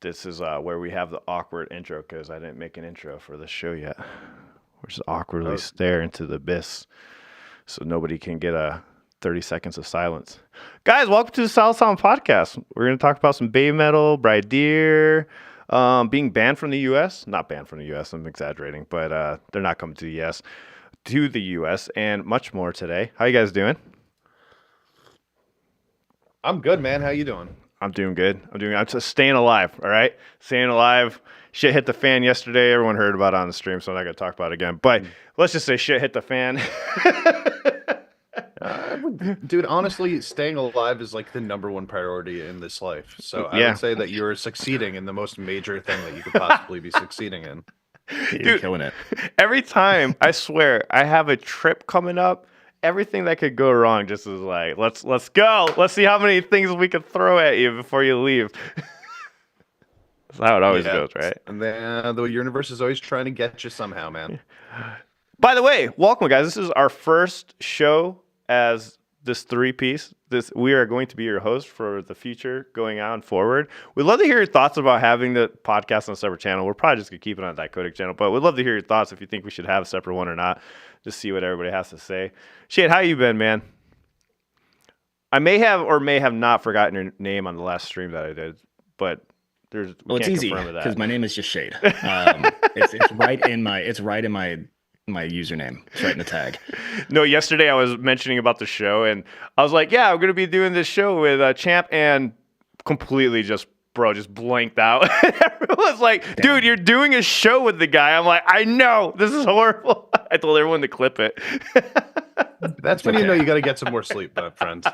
this is where we have the awkward intro because I didn't make an intro for the show yet. We're just awkwardly stare into the abyss so nobody can get a 30 seconds of silence. Guys, welcome to the Solid Sound Podcast. We're going to talk about some Babymetal, Bridear, being banned from the U.S. Not banned from the U.S., I'm exaggerating, but they're not coming to the U.S., and much more today. How you guys doing? I'm good, man. How you doing? I'm doing good. I'm just staying alive, all right? Staying alive. Shit hit the fan yesterday. Everyone heard about it on the stream, so I'm not going to talk about it again. But let's just say shit hit the fan. Dude, honestly, staying alive is like the number one priority in this life. So I would say that you're succeeding in the most major thing that you could possibly be succeeding in. You're killing it. Every time, I swear, I have a trip coming up, everything that could go wrong just is like, let's go. Let's see how many things we can throw at you before you leave. That's how it always goes, right? And then the universe is always trying to get you somehow, man. By the way, welcome, guys. This is our first show as this three-piece. We are going to be your host for the future going on forward. We'd love to hear your thoughts about having the podcast on a separate channel. We're probably just going to keep it on the Dicodec channel, but we'd love to hear your thoughts if you think we should have a separate one or not. Just see what everybody has to say. Shade, how you been, man? I may have or may have not forgotten your name on the last stream that I did, but it's easy because my name is just Shade. It's right in my username. It's right in the tag. No, yesterday I was mentioning about the show, and I was like, "Yeah, I'm gonna be doing this show with Champ," and completely just blanked out. Everyone's like, "Dude, you're doing a show with the guy." I'm like, "I know, this is horrible." I told everyone to clip it. That's when you know you got to get some more sleep, my friend.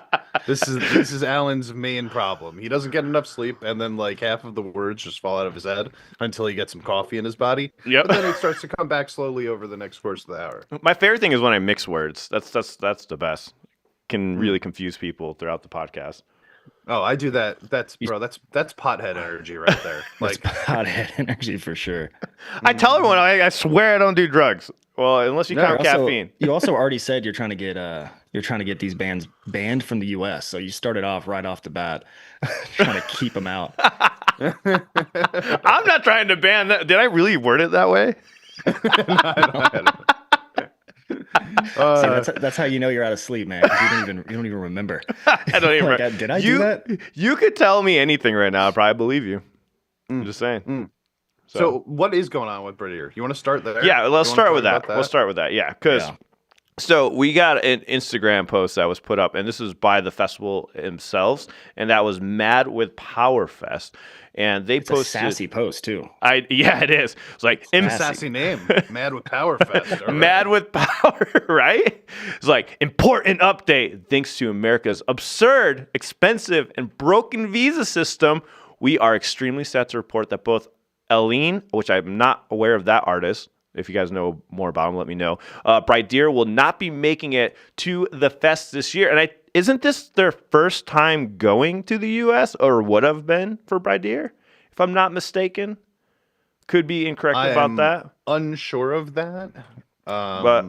This is Alan's main problem. He doesn't get enough sleep, and then like half of the words just fall out of his head until he gets some coffee in his body. Yep. But then it starts to come back slowly over the next course of the hour. My favorite thing is when I mix words. That's the best. Can really confuse people throughout the podcast. Oh, I do that. That's pothead energy right there. Like pothead energy for sure. I tell everyone I swear I don't do drugs. Well, unless you count caffeine. You also already said you're trying to get these bands banned from the U.S. So you started off right off the bat trying to keep them out. I'm not trying to ban that. Did I really word it that way? See, that's how you know you're out of sleep, man. 'Cause you don't even remember. I don't even remember. Did I do that? You could tell me anything right now. I probably believe you. I'm just saying. So what is going on with Bridear? You want to start there? Yeah, let's start with that. Let's start with that. Yeah, because so we got an Instagram post that was put up, and this is by the festival themselves, and that was Mad with Power Fest. And they posted a sassy post too. Yeah, it is. It's like sassy name, Mad with Power Fest. Right. Mad with Power, right? It's like important update. Thanks to America's absurd, expensive, and broken visa system, we are extremely sad to report that both Aline, which I'm not aware of that artist. If you guys know more about him, let me know. Bridear will not be making it to the fest this year. And isn't this their first time going to the U.S. or would have been for Bridear, if I'm not mistaken? Could be incorrect about that. Unsure of that. But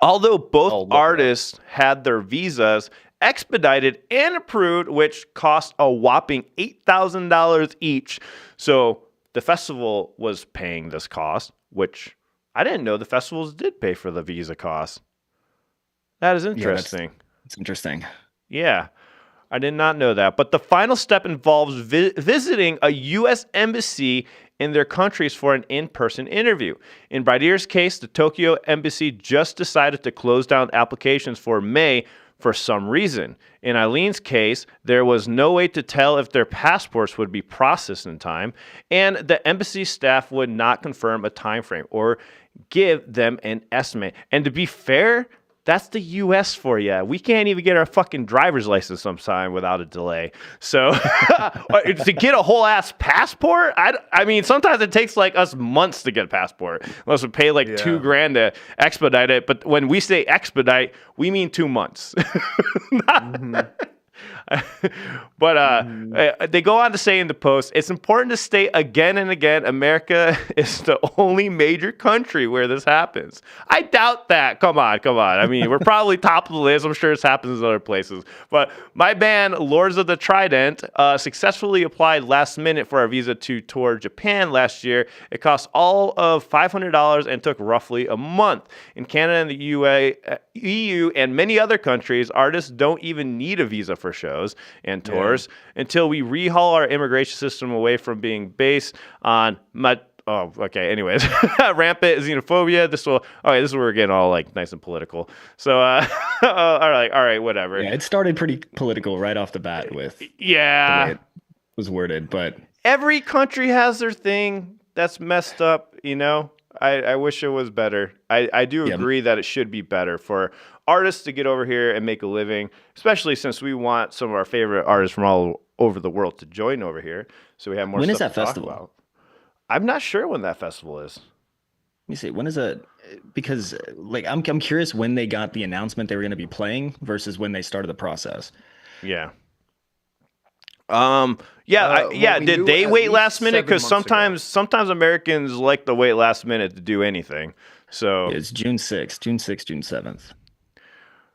although both artists had their visas expedited and approved, which cost a whopping $8,000 each. So the festival was paying this cost, which I didn't know the festivals did pay for the visa cost. That is interesting. It's interesting. Yeah, I did not know that. But the final step involves visiting a U.S. embassy in their countries for an in-person interview. In Bridear's case, the Tokyo embassy just decided to close down applications for May for some reason. In Eileen's case, there was no way to tell if their passports would be processed in time, and the embassy staff would not confirm a time frame or give them an estimate. And to be fair, that's the U.S. for you. We can't even get our fucking driver's license sometime without a delay. So to get a whole ass passport, I mean, sometimes it takes like us months to get a passport, unless we pay like $2,000 to expedite it. But when we say expedite, we mean 2 months. But they go on to say in the post, it's important to state again and again, America is the only major country where this happens. I doubt that. Come on. I mean, we're probably top of the list. I'm sure this happens in other places. But my band, Lords of the Trident, successfully applied last minute for our visa to tour Japan last year. It cost all of $500 and took roughly a month. In Canada and the EU and many other countries, artists don't even need a visa for shows and tours until we rehaul our immigration system away from being based on anyways, rampant xenophobia. This is where we're getting all like nice and political. So, all right, whatever. Yeah, it started pretty political right off the bat with the way it was worded, but every country has their thing that's messed up, you know. I wish it was better. I do agree that it should be better for artists to get over here and make a living, especially since we want some of our favorite artists from all over the world to join over here, so we have more. When is that festival? About. I'm not sure when that festival is. Let me see. When is it? Because like I'm curious when they got the announcement they were going to be playing versus when they started the process. Yeah. Did they wait last minute? Because sometimes Americans like to wait last minute to do anything. So it's June 6th, June 7th.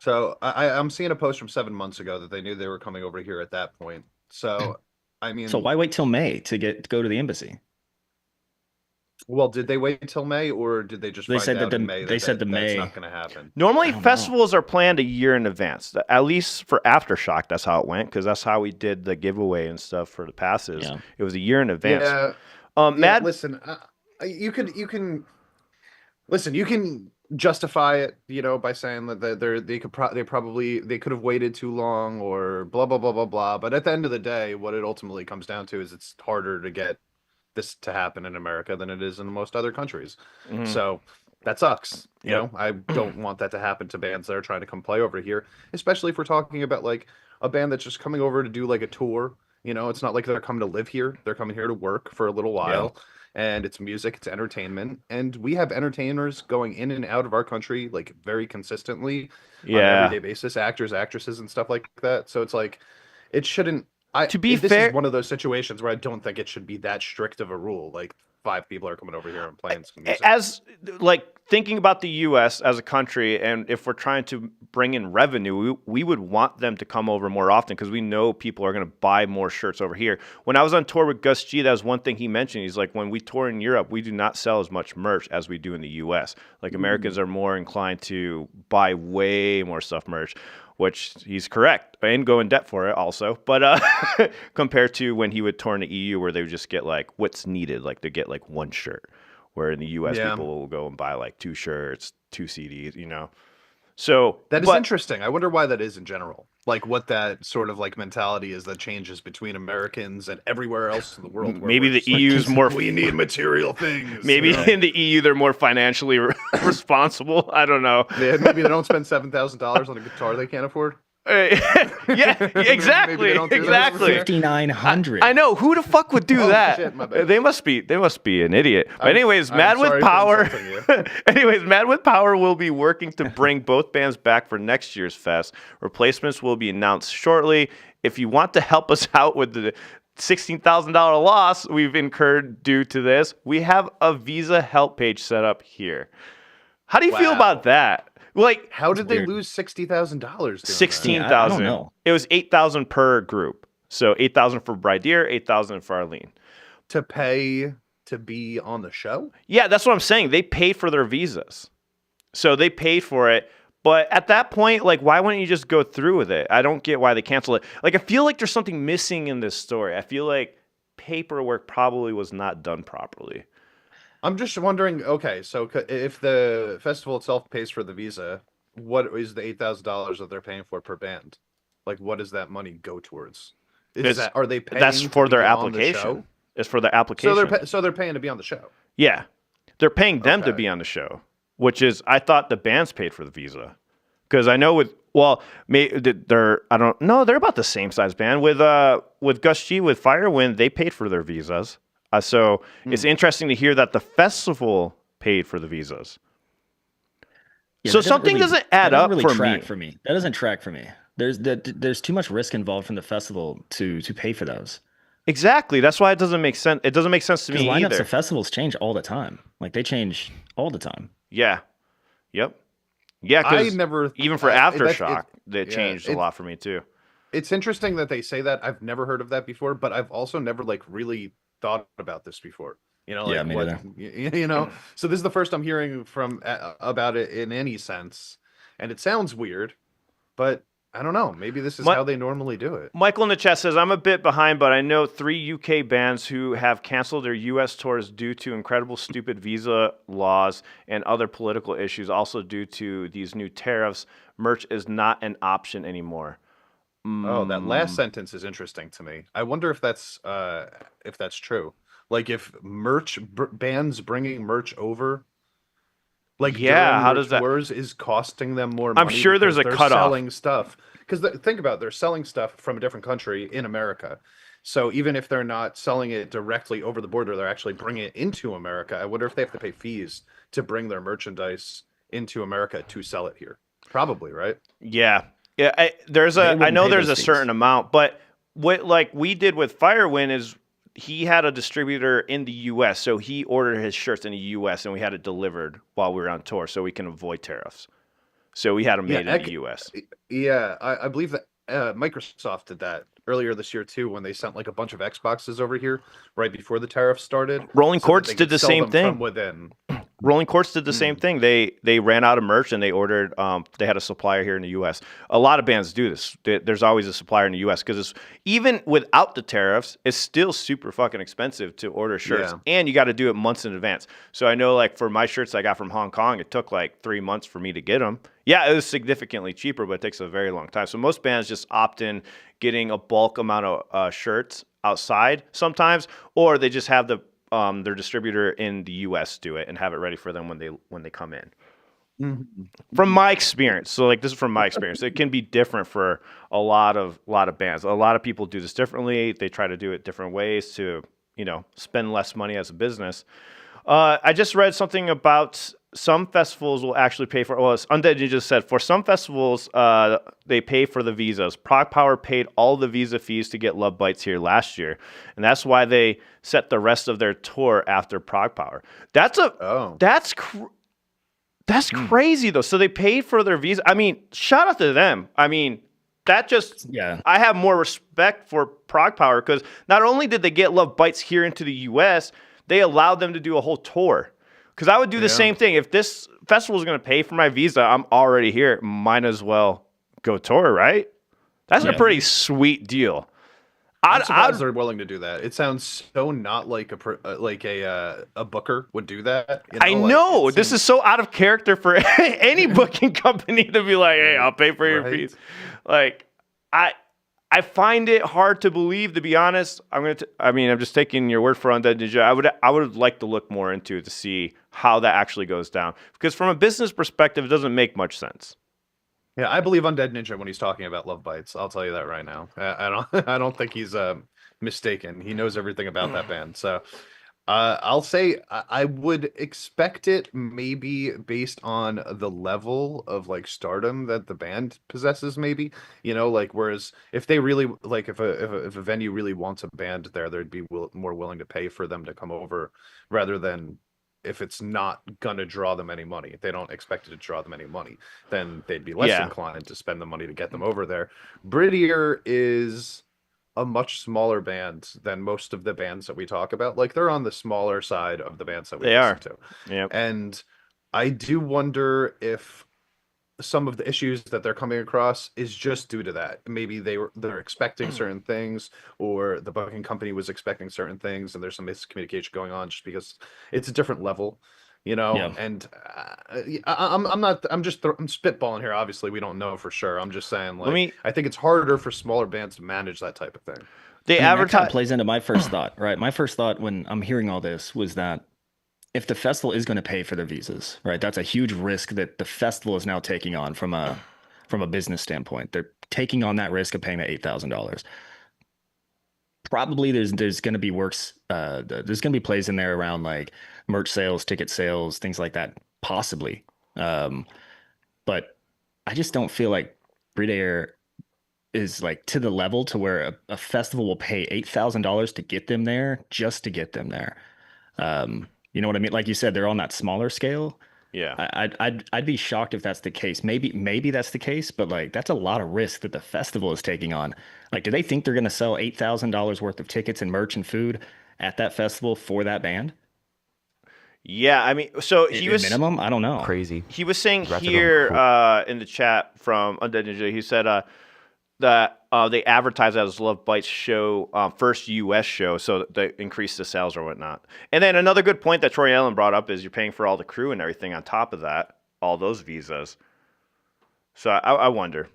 So I'm seeing a post from 7 months ago that they knew they were coming over here at that point. So I mean, so why wait till May to go to the embassy? Well, did they wait till May, or did they just? They said May. They said May. That's not going to happen. Normally, festivals are planned a year in advance. At least for Aftershock, that's how it went, because that's how we did the giveaway and stuff for the passes. Yeah. It was a year in advance. Yeah. Listen, you can justify it, you know, by saying that they could have waited too long, or blah blah blah blah blah. But at the end of the day, what it ultimately comes down to is it's harder to get this to happen in America than it is in most other countries. Mm-hmm. So that sucks. You know, I don't want that to happen to bands that are trying to come play over here, especially if we're talking about like a band that's just coming over to do like a tour. You know, it's not like they're coming to live here. They're coming here to work for a little while. And it's music, it's entertainment. And we have entertainers going in and out of our country like very consistently on an everyday basis, actors, actresses, and stuff like that. So it's like, it shouldn't. This is one of those situations where I don't think it should be that strict of a rule. Like 5 people are coming over here and playing some music. As like thinking about the U.S. as a country, and if we're trying to bring in revenue, we would want them to come over more often because we know people are going to buy more shirts over here. When I was on tour with Gus G, that was one thing he mentioned. He's like, when we tour in Europe, we do not sell as much merch as we do in the U.S. Like Americans are more inclined to buy way more stuff merch. Which he's correct, and go in debt for it also. But compared to when he would tour in the EU, where they would just get like what's needed, like they get like one shirt, where in the US people will go and buy like 2 shirts, 2 CDs, you know. So that is interesting. I wonder why that is in general. Like what that sort of like mentality is that changes between Americans and everywhere else in the world. Maybe the EU's more. We need material things. Maybe in the EU they're more financially responsible. I don't know. Maybe they don't spend $7,000 on a guitar they can't afford. Yeah, exactly. Exactly. 5,900. I know. Who the fuck would do that? Shit, my bad. They must be an idiot. But anyways, Mad with Power. Mad with Power will be working to bring both bands back for next year's fest. Replacements will be announced shortly. If you want to help us out with the $16,000 loss we've incurred due to this, we have a Visa help page set up here. How do you feel about that? Like, how did they lose $60,000? $16,000. I don't know. It was $8,000 per group. So $8,000 for Bridear, $8,000 for Arlene. To pay to be on the show? Yeah, that's what I'm saying. They paid for their visas, so they paid for it. But at that point, like, why wouldn't you just go through with it? I don't get why they cancel it. Like, I feel like there's something missing in this story. I feel like paperwork probably was not done properly. I'm just wondering, okay, so if the festival itself pays for the visa, what is the $8,000 that they're paying for per band? Like, what does that money go towards? Are they paying? That's for their application. It's for their application. So they're paying to be on the show. Yeah, they're paying them to be on the show, which is I thought the bands paid for the visa, because I know they're about the same size band with Gus G with Firewind. They paid for their visas. So it's interesting to hear that the festival paid for the visas. Yeah, so something doesn't add up for me. That doesn't track for me. There's too much risk involved from the festival to pay for those. Exactly. That's why it doesn't make sense. It doesn't make sense to Because me lineups either. of festivals change all the time. Like they change all the time. Yeah. Yep. Yeah, I because never even for Aftershock, it yeah, changed a lot for me too. it's interesting that they say that. I've never heard of that before, but I've also never like really thought about this before. You know, Yeah, like me what neither. you know. So this is the first I'm hearing from about it in any sense, and it sounds weird, but I don't know. Maybe this is My, how they normally do it. Michael in the chat says, I'm a bit behind, but I know 3 UK bands who have canceled their US tours due to incredible stupid visa laws and other political issues. Also due to these new tariffs, merch is not an option anymore. Oh, that last Mm, sentence is interesting to me. I wonder if that's true. Like if bands bringing merch over like yeah, during how their does that? tours is costing them more I'm money sure there's because a they're cutoff. selling stuff. Because think about it, they're selling stuff from a different country in America. So even if they're not selling it directly over the border, they're actually bringing it into America. I wonder if they have to pay fees to bring their merchandise into America to sell it here. Probably, right? Yeah, yeah. They I wouldn't know pay there's those a certain fees. amount, but what like we did with Firewind is he had a distributor in the U.S., so he ordered his shirts in the U.S. and we had it delivered while we were on tour, so we can avoid tariffs. So we had them Yeah, made in the U.S. yeah. I believe that Microsoft did that earlier this year too, when they sent like a bunch of Xboxes over here right before the tariffs started, Rolling so that Quartz they did could the sell same them from thing. within. Rolling Quartz did the same Mm. thing. They ran out of merch and they ordered. They had a supplier here in the U.S. A lot of bands do this. There's always a supplier in the U.S. because even without the tariffs, it's still super fucking expensive to order shirts, Yeah. and you got to do it months in advance. So I know, like for my shirts I got from Hong Kong, it took like 3 months for me to get them. Yeah, it was significantly cheaper, but it takes a very long time. So most bands just opt in getting a bulk amount of shirts outside sometimes, or they just have their distributor in the U.S. do it and have it ready for them when they come in. Mhm. From my experience, so like this is from my experience, it can be different for a lot of bands. A lot of people do this differently. They try to do it different ways to spend less money as a business. I just read something about some festivals will actually pay for. Well, as Undead Ninja said, for some festivals, they pay for the visas. Prog Power paid all the visa fees to get Love Bites here last year, and that's why they set the rest of their tour after Prog Power. That's a Oh. that's that's crazy though. So they paid for their visa. I mean, shout out to them. I mean, that just Yeah. I have more respect for Prog Power because not only did they get Love Bites here into the U.S., they allowed them to do a whole tour. Because I would do the Yeah. same thing. If this festival is going to pay for my visa, I'm already here. Might as well go tour, right? That's a Yeah. pretty sweet deal. I'm I'd, surprised I'd, they're willing to do that. It sounds so not like a booker would do that. You know, I like, know it this seems is so out of character for any booking company to be like, "Hey, I'll pay for your right. fees." Like, I I find it hard to believe, to be honest. I mean, I'm just taking your word for Undead Ninja. I would like to look more into it to see how that actually goes down. Because from a business perspective, it doesn't make much sense. Yeah, I believe Undead Ninja when he's talking about Love Bites. I'll tell you that right now. I don't I don't think he's mistaken. He knows everything about that band. So I'll say I would expect it maybe based on the level of like stardom that the band possesses, maybe. You know, like whereas if they really like if a venue really wants a band there, they'd be more willing to pay for them to come over rather than if it's not gonna draw them any money. If they don't expect it to draw them any money, then they'd be less Yeah. inclined to spend the money to get them over there. Bridear is a much smaller band than most of the bands that we talk about. Like they're on the smaller side of the bands that we They listen are. to. Yep. And I do wonder if some of the issues that they're coming across is just due to that. Maybe they're expecting certain things, or the booking company was expecting certain things, and there's some miscommunication going on just because it's a different level, you know. Yeah. And I'm not I'm just I'm spitballing here. Obviously, we don't know for sure. I'm just saying Let like me. I think it's harder for smaller bands to manage that type of thing. They I mean, that kind advertise. of plays into my first thought, right? My first thought when I'm hearing all this was that if the festival is going to pay for their visas, right, that's a huge risk that the festival is now taking on from a business standpoint. They're taking on that risk of paying the $8,000. Probably there's going to be there's going to be plays in there around like merch sales, ticket sales, things like that, possibly. But I just don't feel like Bridear is like to the level to where a festival will pay $8,000 to get them there, just to get them there. You know what I mean? Like you said, they're on that smaller scale. Yeah. I'd be shocked if that's the case. Maybe that's the case, but like that's a lot of risk that the festival is taking on. Like, do they think they're going to sell $8,000 worth of tickets and merch and food at that festival for that band? Yeah, I mean, so At minimum, I don't know. Crazy. he was saying Congrats to here them. in the chat from Undead Ninja, he said that they advertised as Love Bites show, first U.S. show, so they increased the sales or whatnot. And then another good point that Troy Allen brought up is you're paying for all the crew and everything on top of that, all those visas. So I wonder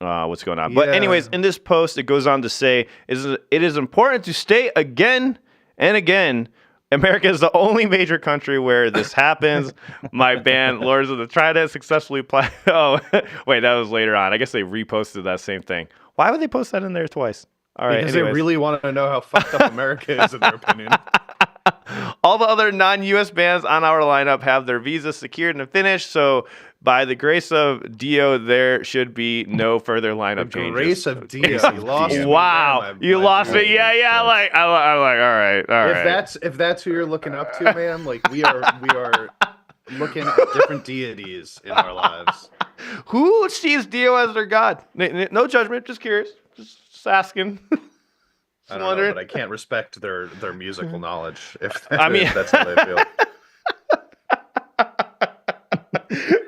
what's going on. But Yeah. anyways, in this post, it goes on to say, it is important to state again and again, America is the only major country where this happens. My band, Lords of the Trident, successfully played. Oh, wait, that was later on. I guess they reposted that same thing. Why would they post that in there twice? All right, Because anyways. they really want to know how fucked up America is, in their opinion. All the other non-U.S. bands on our lineup have their visas secured and finished, so by the grace of Dio, there should be no further lineup changes. Grace of Dio. You lost me Wow, there, you my lost dude. it. Yeah. I'm like, all right. If that's who you're looking up to, man, like we are looking at different deities in our lives. Who sees Dio as their god? No judgment, just curious, just asking. I don't know, but I can't respect their musical knowledge if that's how they feel.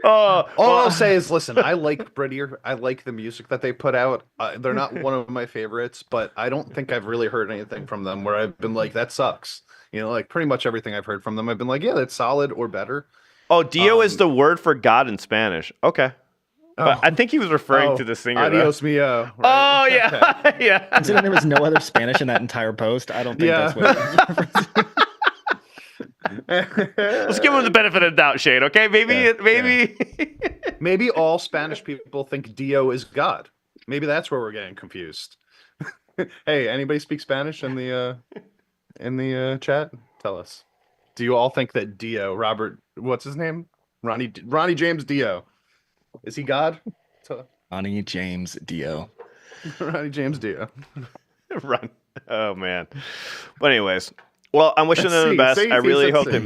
All I'll say is, listen, I like Bridear. I like the music that they put out. They're not one of my favorites, but I don't think I've really heard anything from them where I've been like, that sucks. You know, like pretty much everything I've heard from them, I've been like, yeah, that's solid or better. Oh, Dio is the word for God in Spanish. Okay. But I think he was referring to the singer. Adios mio. Right? Oh, yeah. Yeah. Considering there was no other Spanish in that entire post, I don't think that's what. Let's give him the benefit of the doubt, Shane, okay? Maybe. Maybe all Spanish people think Dio is God. Maybe that's where we're getting confused. Hey, anybody speak Spanish in the chat? Tell us. Do you all think that Dio, Robert, what's his name? Ronnie James Dio. Is he God? Ronnie James Dio. Ronnie James Dio. Run. Oh, man. But anyways, well, I'm wishing them the best. I really hope they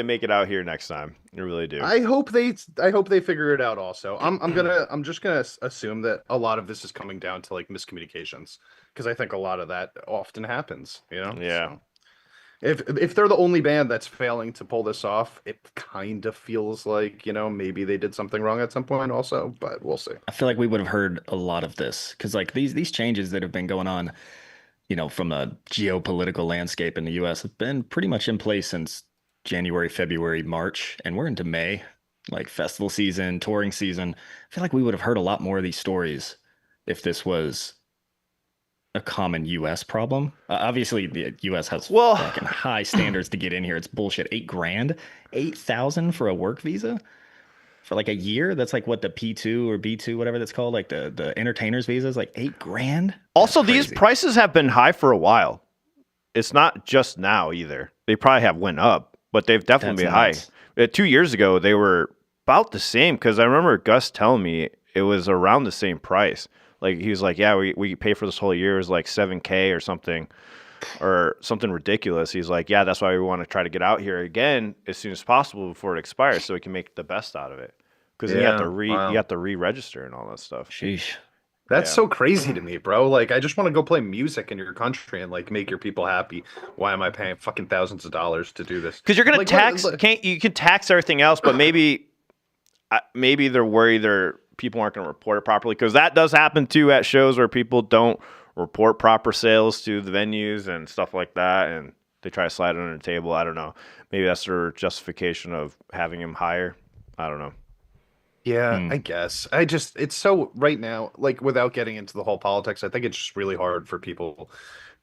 make it out here next time. I really do. I hope they figure it out also. I'm just gonna assume that a lot of this is coming down to like miscommunications, because I think a lot of that often happens, you know? Yeah. So, if they're the only band that's failing to pull this off, it kind of feels like, you know, maybe they did something wrong at some point also, but we'll see. I feel like we would have heard a lot of this because like these changes that have been going on, you know, from a geopolitical landscape in the US have been pretty much in place since January, February, March, and we're into May, like festival season, touring season. I feel like we would have heard a lot more of these stories if this was a common US problem. Obviously the US has fucking high standards to get in here. It's bullshit. $8,000, 8,000 for a work visa for like a year. That's like what the P2 or B2, whatever that's called, like the entertainer's visa is like $8,000. Also, these prices have been high for a while. It's not just now either. They probably have went up, but they've definitely been high. 2 years ago, they were about the same, because I remember Gus telling me it was around the same price. Like, he was like, yeah, we pay for this whole year. It was like $7,000 or something ridiculous. He's like, yeah, that's why we want to try to get out here again as soon as possible before it expires, so we can make the best out of it. Because you have to re-register and all that stuff. Sheesh. That's so crazy to me, bro. Like, I just want to go play music in your country and like make your people happy. Why am I paying fucking thousands of dollars to do this? Because you're gonna like, tax. You can tax everything else, but maybe they're worried people aren't going to report it properly, because that does happen too at shows where people don't report proper sales to the venues and stuff like that, and they try to slide it under the table. I don't know. Maybe that's their justification of having him higher. I don't know. Yeah, I guess. It's so right now, like without getting into the whole politics, I think it's just really hard for people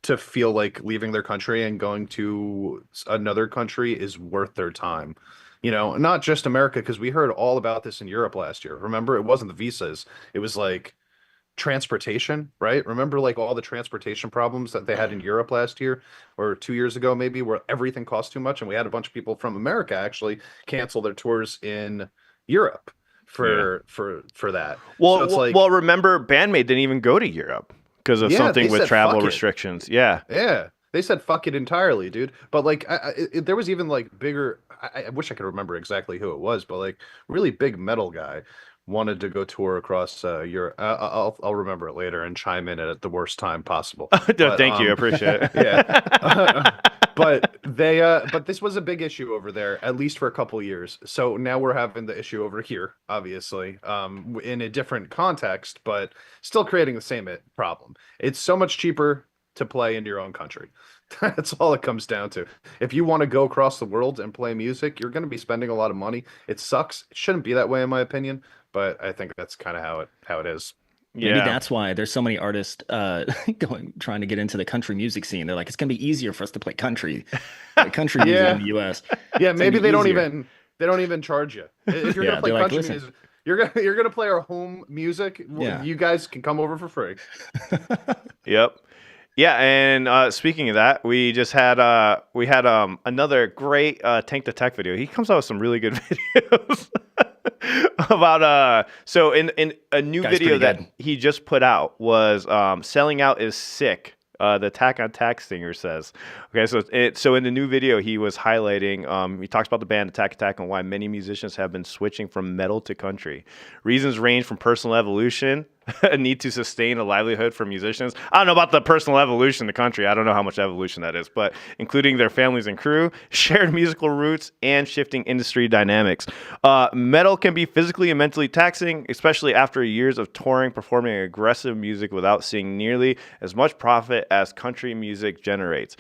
to feel like leaving their country and going to another country is worth their time. You know, not just America, because we heard all about this in Europe last year. Remember, it wasn't the visas. It was like transportation, right? Remember like all the transportation problems that they had in Europe last year or 2 years ago, maybe, where everything cost too much. And we had a bunch of people from America actually cancel their tours in Europe for that. Well, So it's like, well, remember, Bandmate didn't even go to Europe because of yeah, something they with said travel fuck it. restrictions. Yeah. Yeah, they said fuck it entirely, dude. But like, there was even like bigger. I wish I could remember exactly who it was, but like, really big metal guy wanted to go tour across Europe. I'll remember it later and chime in at the worst time possible. No, But thank you. I appreciate it. yeah. But this was a big issue over there, at least for a couple years. So now we're having the issue over here, obviously, in a different context, but still creating the same problem. It's so much cheaper to play in your own country. That's all it comes down to. If you want to go across the world and play music, you're going to be spending a lot of money. It sucks. It shouldn't be that way, in my opinion, but I think that's kind of how it is. Maybe Yeah. that's why there's so many artists trying to get into the country music scene. They're like, it's gonna be easier for us to play country music Yeah. in the US. Yeah, It's maybe gonna be easier. they don't even charge you. If you're Yeah, gonna play they're like, country "Listen." music, you're gonna play our home music. Yeah. You guys can come over for free. Yep. Yeah, and speaking of that, we just had another great Tank the Tech video. He comes out with some really good videos about so in a new Guy's video pretty that good. he just put out was selling out is sick. The Attack on Attack singer says. Okay, so in the new video, he was highlighting. He talks about the band Attack Attack and why many musicians have been switching from metal to country. Reasons range from personal evolution, a need to sustain a livelihood for musicians. I don't know about the personal evolution in the country. I don't know how much evolution that is, but including their families and crew, shared musical roots, and shifting industry dynamics. Metal can be physically and mentally taxing, especially after years of touring, performing aggressive music without seeing nearly as much profit as country music generates.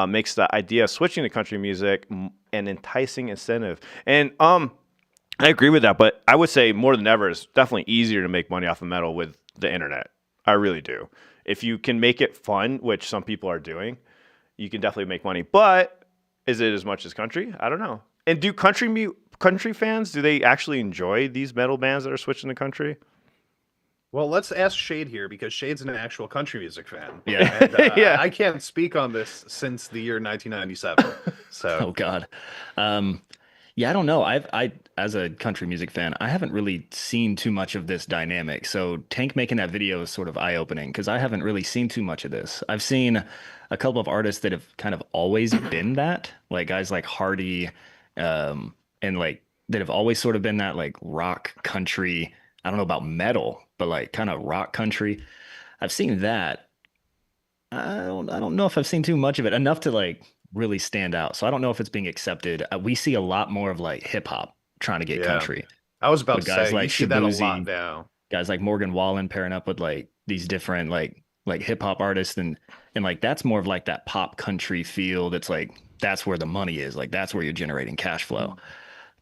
Makes the idea of switching to country music an enticing incentive. And I agree with that, but I would say more than ever, it's definitely easier to make money off of metal with the internet. I really do. If you can make it fun, which some people are doing, you can definitely make money. But is it as much as country? I don't know. And do country fans, do they actually enjoy these metal bands that are switching to country? Well, let's ask Shade here because Shade's an actual country music fan. Yeah. And, Yeah. I can't speak on this since the year 1997. Oh So God. Yeah, I don't know. I as a country music fan, I haven't really seen too much of this dynamic. So Tank making that video is sort of eye-opening because I haven't really seen too much of this. I've seen a couple of artists that have kind of always been that, like guys like Hardy, and like that have always sort of been that like rock country. I don't know about metal, but like kind of rock country. I've seen that. I don't know if I've seen too much of it, enough to like really stand out. So I don't know if it's being accepted. We see a lot more of like hip hop trying to get Yeah. country. I was about With to guys say like you see that a lot Shabuzi. now. Guys like Morgan Wallen pairing up with like these different like hip hop artists and like that's more of like that pop country feel. That's like that's where the money is. Like that's where you're generating cash flow.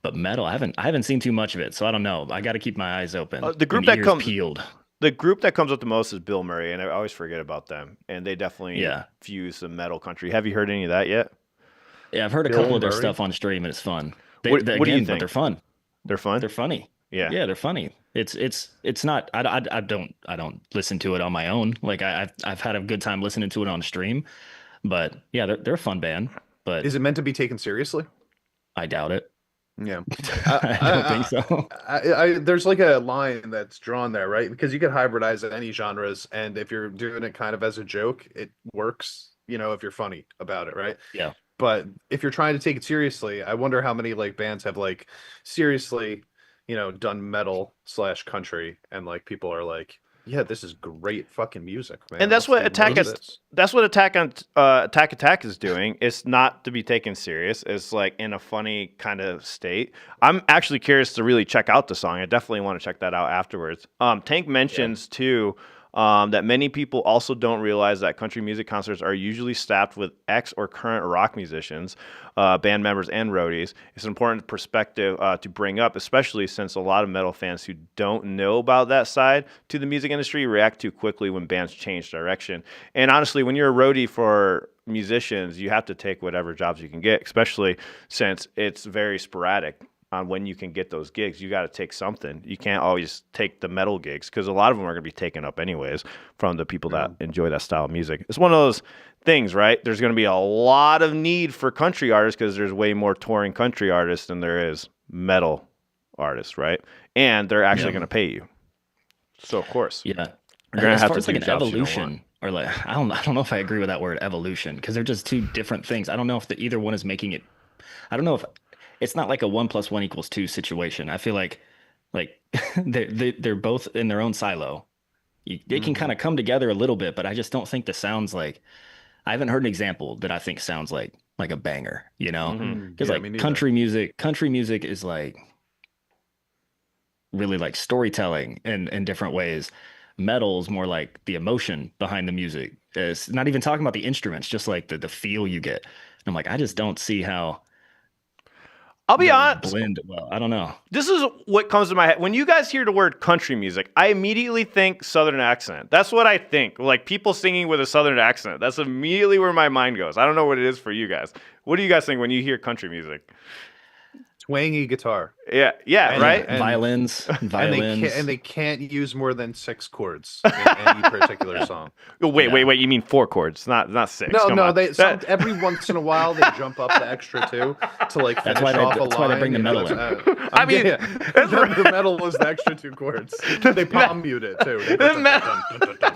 But metal, I haven't seen too much of it, so I don't know. I got to keep my eyes open. The group and that ears comes peeled. The group that comes up the most is Bill Murray, and I always forget about them. And they definitely Yeah. fuse some metal country. Have you heard any of that yet? Yeah, I've heard a Bill couple of their Murray? stuff on stream, and it's fun. What do you Again, think? but they're fun. They're fun. They're funny. Yeah. Yeah, they're funny. It's not. I don't listen to it on my own. Like I've had a good time listening to it on stream, but yeah, they're a fun band. But Is it meant to be taken seriously? I doubt it. Yeah. I don't think so. There's like a line that's drawn there, right? Because you can hybridize any genres, and if you're doing it kind of as a joke, it works, if you're funny about it, right? Yeah. But if you're trying to take it seriously, I wonder how many like bands have like seriously, done metal / country, and like people are like, yeah, this is great fucking music, man. And that's Let's what do more Attack of is. this. That's what Attack Attack is doing. It's not to be taken serious. It's like in a funny kind of state. I'm actually curious to really check out the song. I definitely want to check that out afterwards. Tank mentions too that many people also don't realize that country music concerts are usually staffed with ex or current rock musicians, band members, and roadies. It's an important perspective to bring up, especially since a lot of metal fans who don't know about that side to the music industry react too quickly when bands change direction. And honestly, when you're a roadie for musicians, you have to take whatever jobs you can get, especially since it's very sporadic on when you can get those gigs. You got to take something. You can't always take the metal gigs because a lot of them are going to be taken up anyways from the people that enjoy that style of music. It's one of those things, right? There's going to be a lot of need for country artists because there's way more touring country artists than there is metal artists, right? and they're actually going to pay you. So of course, Yeah. you're going to As have far to as do like an jobs you don't want. evolution, or like I don't know if I agree with that word evolution, because they're just two different things. I don't know if either one is making it. I don't know if it's not like a 1 + 1 = 2 situation. I feel like they're both in their own silo. They can kind of come together a little bit, but I just don't think the sounds like I haven't heard an example that I think sounds like a banger, you know? Because Yeah, me like neither. country music is like really like storytelling in different ways. Metal's more like the emotion behind the music. It's not even talking about the instruments, just like the feel you get. And I'm like, I just don't see how I'll be those honest. blend well. I don't know. This is what comes to my head. When you guys hear the word country music, I immediately think Southern accent. That's what I think. Like people singing with a Southern accent. That's immediately where my mind goes. I don't know what it is for you guys. What do you guys think when you hear country music? Twangy guitar. Yeah, And- right? and- Violins. And they can't use more than 6 chords in any particular song. Oh, wait. You mean 4 chords, not 6. No, Come on. every once in a while they jump up the extra 2 to like finish why off a line. that's why they bring the metal in. I mean, that's the metal was the extra 2 chords. They palm mute it too. They go, The metal- dun, dun, dun,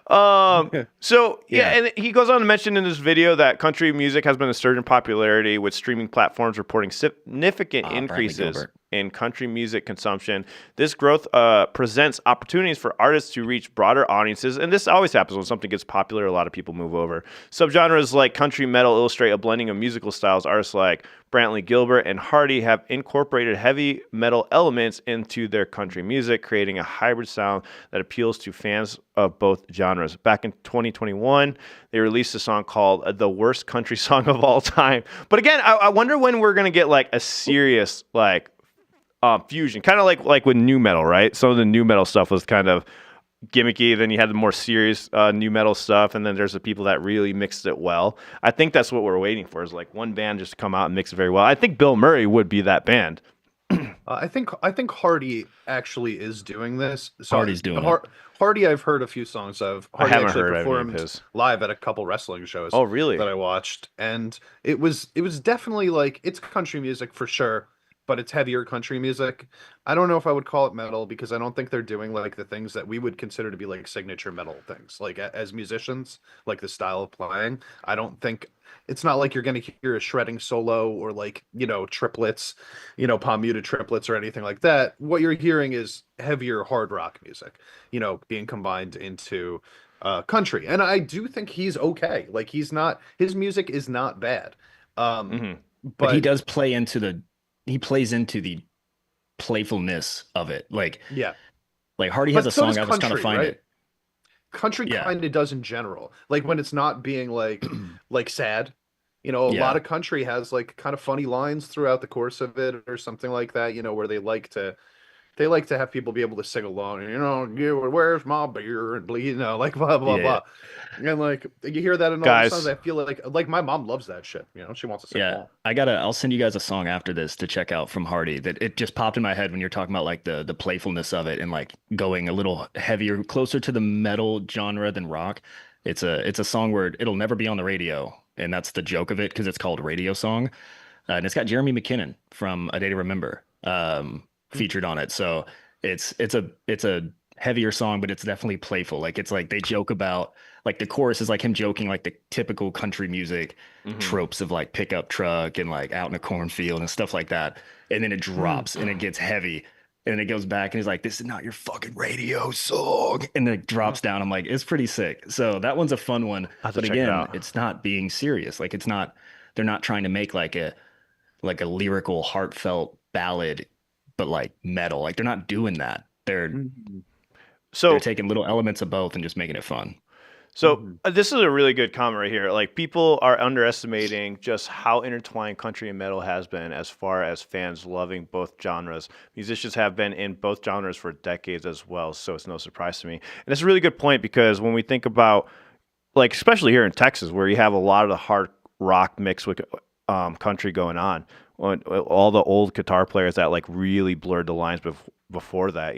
dun. So Yeah. and he goes on to mention in this video that country music has been a surge in popularity, with streaming platforms reporting significant Bradley increases Gilbert. in country music consumption. This growth presents opportunities for artists to reach broader audiences, and this always happens when something gets popular. A lot of people move over. Subgenres like country metal illustrate a blending of musical styles. Artists like Brantley Gilbert and Hardy have incorporated heavy metal elements into their country music, creating a hybrid sound that appeals to fans of both genres. Back in 2021, they released a song called "The Worst Country Song of All Time." But again, I wonder when we're gonna get like a serious like fusion, kind of like with new metal, right? Some of the new metal stuff was kind of gimmicky. Then you had the more serious new metal stuff, and then there's the people that really mixed it well. I think that's what we're waiting for, is like one band just to come out and mix it very well. I think Bill Murray would be that band. I think Hardy actually is doing this. So Hardy's doing it. Hardy, I've heard a few songs of. Hardy haven't actually heard any of performed his. live at a couple wrestling shows. Oh, really? That I watched, and it was definitely like, it's country music for sure, but it's heavier country music. I don't know if I would call it metal, because I don't think they're doing like the things that we would consider to be like signature metal things. Like as musicians, like the style of playing, I don't think it's not like you're going to hear a shredding solo or like, triplets, palm muted triplets or anything like that. What you're hearing is heavier hard rock music, being combined into country. And I do think he's okay. Like his music is not bad. But he does play into he plays into the playfulness of it. Like Hardy has But a so song, does I was trying to country, find right? it. Country Yeah. kind of does in general, like when it's not being like sad. A Yeah. lot of country has like kind of funny lines throughout the course of it or something like that, where they like to have people be able to sing along, where's my beer and bleed, like blah blah Yeah. blah. And like you hear that in all Guys. the songs. I feel like my mom loves that shit. She wants to sing Yeah, along. I'll send you guys a song after this to check out from Hardy, that it just popped in my head when you're talking about like the playfulness of it and like going a little heavier, closer to the metal genre than rock. It's a song where it'll never be on the radio, and that's the joke of it, because it's called Radio Song, and it's got Jeremy McKinnon from A Day to Remember featured on it. So it's a heavier song, but it's definitely playful. Like it's like they joke about, like the chorus is like him joking like the typical country music tropes of like pickup truck and like out in a cornfield and stuff like that. And then it drops and it gets heavy. And then it goes back and he's like, "This is not your fucking radio song." And then it drops down. I'm like, it's pretty sick. So that one's a fun one. have to But check it again, out. it's not being serious. Like they're not trying to make like a lyrical, heartfelt ballad, but like metal. Like they're not doing that. They're So taking little elements of both and just making it fun. So this is a really good comment right here. Like people are underestimating just how intertwined country and metal has been as far as fans loving both genres. Musicians have been in both genres for decades as well, so it's no surprise to me. And it's a really good point, because when we think about, like, especially here in Texas, where you have a lot of the hard rock mixed with country going on, all the old guitar players that like really blurred the lines before that,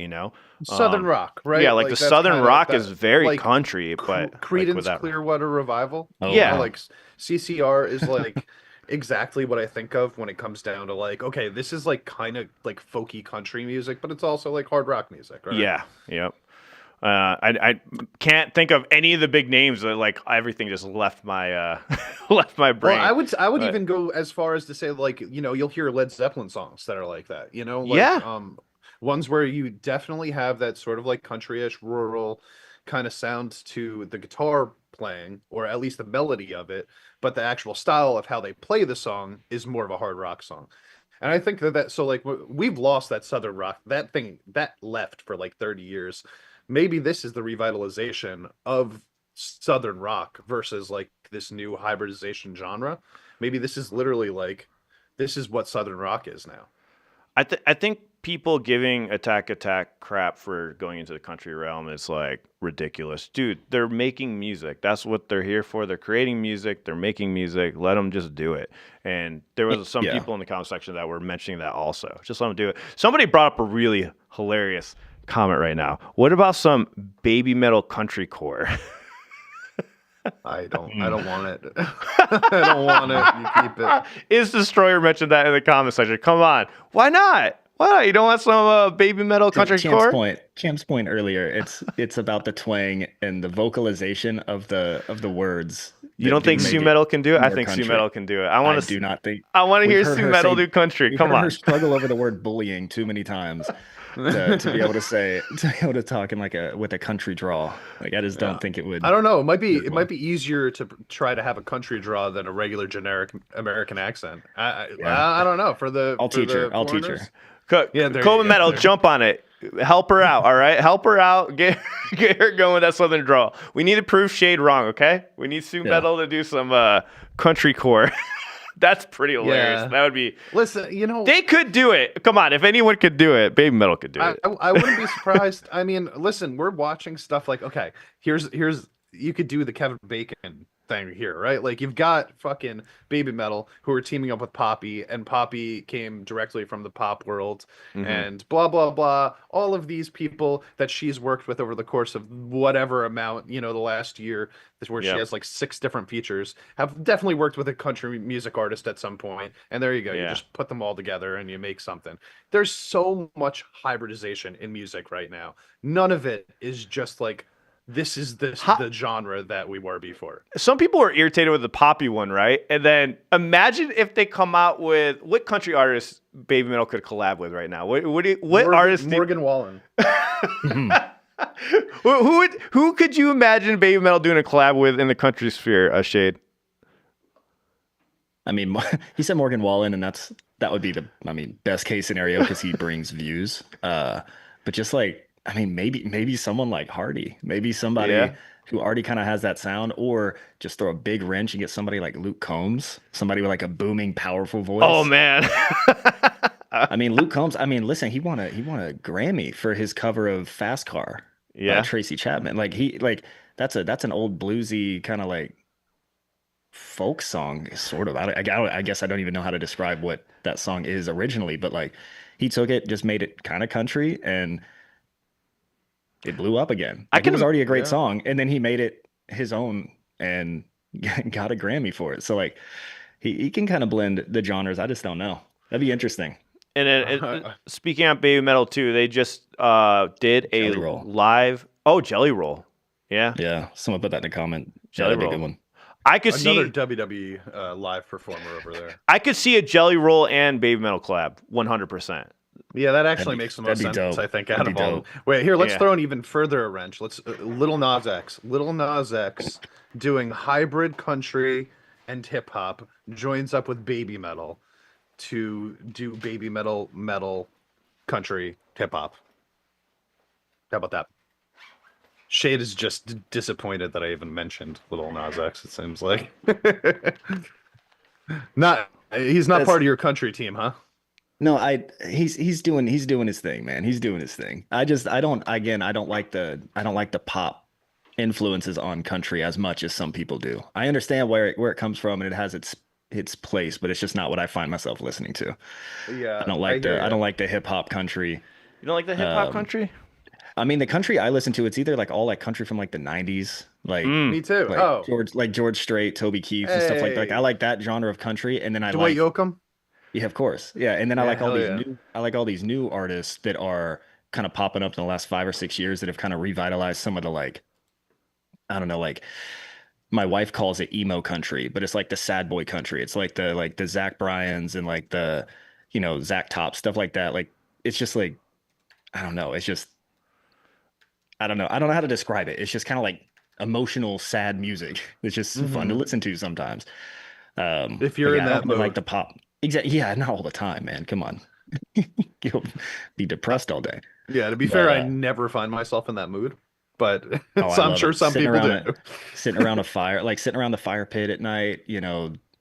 Southern rock, right? Yeah, like the that's Southern kinda rock that- is very like country, but Creedence like without... Clearwater Revival. Oh, Yeah. wow. Like CCR is like exactly what I think of when it comes down to like, okay, this is like kind of like folky country music, but it's also like hard rock music, right? Yeah. Yep. I can't think of any of the big names. Like everything just left my left my Well, brain. I would But even go as far as to say like, you'll hear Led Zeppelin songs that are like that, like yeah, ones where you definitely have that sort of like country-ish rural kind of sound to the guitar playing, or at least the melody of it, but the actual style of how they play the song is more of a hard rock song. And I think that so like we've lost that southern rock, that thing that left for like 30 years. Maybe this is the revitalization of southern rock versus like this new hybridization genre. Maybe this is literally like this is what southern rock is now. I think people giving Attack crap for going into the country realm is like ridiculous, dude. They're making music. That's what they're here for. They're creating music. They're making music. Let them just do it. And there was some Yeah. people in the comment section that were mentioning that also. Just let them do it. Somebody brought up a really hilarious comment right now. What about some baby metal country core? I don't want it. I don't want it. You keep it. Is Destroyer mentioned that in the comment section? Come on. Why not? Why not? You don't want some baby metal country core? Champ's point earlier. It's about the twang and the vocalization of the words. You don't think Sue Metal can do it? I more think Sue country. Metal can do it. I do not think. I want to We've hear heard Sue her Metal say- do country. We've Come heard on. her struggle over the word bullying too many times to be able to talk in like with a country draw. Like I just don't think it would. I don't know. It might be Good it might be easier to try to have a country draw than a regular generic American accent. I don't know for the I'll for teach her. the I'll teach foreigners. her. Yeah, there you Coleman go. Metal, There. jump on it. Help her out, all right? Help her out. Get her going with that southern drawl. We need to prove Shade wrong, okay? We need Sue Metal to do some country core. That's pretty hilarious. Yeah. That would be. Listen, They could do it. Come on, if anyone could do it, Baby Metal could do it. I wouldn't be surprised. I mean, listen, we're watching stuff like, okay, here's you could do the Kevin Bacon thing here, right? Like you've got fucking Babymetal who are teaming up with Poppy, and Poppy came directly from the pop world, and blah blah blah. All of these people that she's worked with over the course of whatever amount, the last year, where she has like 6 different features, have definitely worked with a country music artist at some point. And there you go. You just put them all together and you make something. There's so much hybridization in music right now. None of it is just like this is the genre that we were before. Some people are irritated with the Poppy one, right? And then imagine if they come out with what country artist Baby Metal could collab with right now. What artist? Morgan Wallen. Who could you imagine Baby Metal doing a collab with in the country sphere? Shade. I mean, he said Morgan Wallen, and that would be the best case scenario because he brings views. But just like, I mean, maybe someone like Hardy, maybe somebody who already kind of has that sound, or just throw a big wrench and get somebody like Luke Combs, somebody with like a booming, powerful voice. Oh man. I mean, Luke Combs. I mean, listen, he won a Grammy for his cover of Fast Car by Tracy Chapman. Like that's an old bluesy kind of like folk song, sort of. I guess I don't even know how to describe what that song is originally, but like he took it, just made it kind of country, and it blew up again. Like, it was already a great song, and then he made it his own and got a Grammy for it. So like he can kind of blend the genres. I just don't know. That'd be interesting. And then, speaking of Baby Metal too, they just did a Jelly Roll. live. Jelly Roll. Yeah. Someone put that in the comment. Jelly That'd be a Roll. good one. I could Another see WWE live performer over there. I could see a Jelly Roll and Baby Metal collab 100%. Yeah, that actually makes the most that'd be sense, dope. I think, That'd out of be all. dope. Wait, here, let's throw an even further a wrench. Let's Little Nas X doing hybrid country and hip hop joins up with Baby Metal to do Baby Metal country hip hop. How about that? Shade is just disappointed that I even mentioned Little Nas X, it seems like. He's not part of your country team, huh? No, he's doing his thing, man. He's doing his thing. I don't like the pop influences on country as much as some people do. I understand where it comes from, and it has its place, but it's just not what I find myself listening to. Yeah. I don't like the hip hop country. You don't like the hip hop country? I mean, the country I listen to, it's either like all like country from like the 90s like Me too. Oh, George Strait, Toby Keith, and stuff like that. Like, I hey, like that genre of country, and then I Dwight like Yoakam. yeah, of course, yeah, and then Yeah, hell yeah. I like all these new artists that are kind of popping up in the last 5 or 6 years that have kind of revitalized some of the like I don't know, like my wife calls it emo country, but it's like the sad boy country. It's like the Zach Bryans and like the Zach Top stuff like that. Like it's just like I don't know. It's just I don't know. I don't know how to describe it. It's just kind of like emotional, sad music. It's just fun to Hmm. listen to sometimes. If But you're in yeah, I don't that really like mode. the pop. Exactly. Yeah, not all the time, man. Come on. You'll be depressed all day. Yeah, to be But fair, I never find myself in that mood, but oh, I so I'm love sure it. some people do. Sitting around a fire, like sitting around the fire pit at night,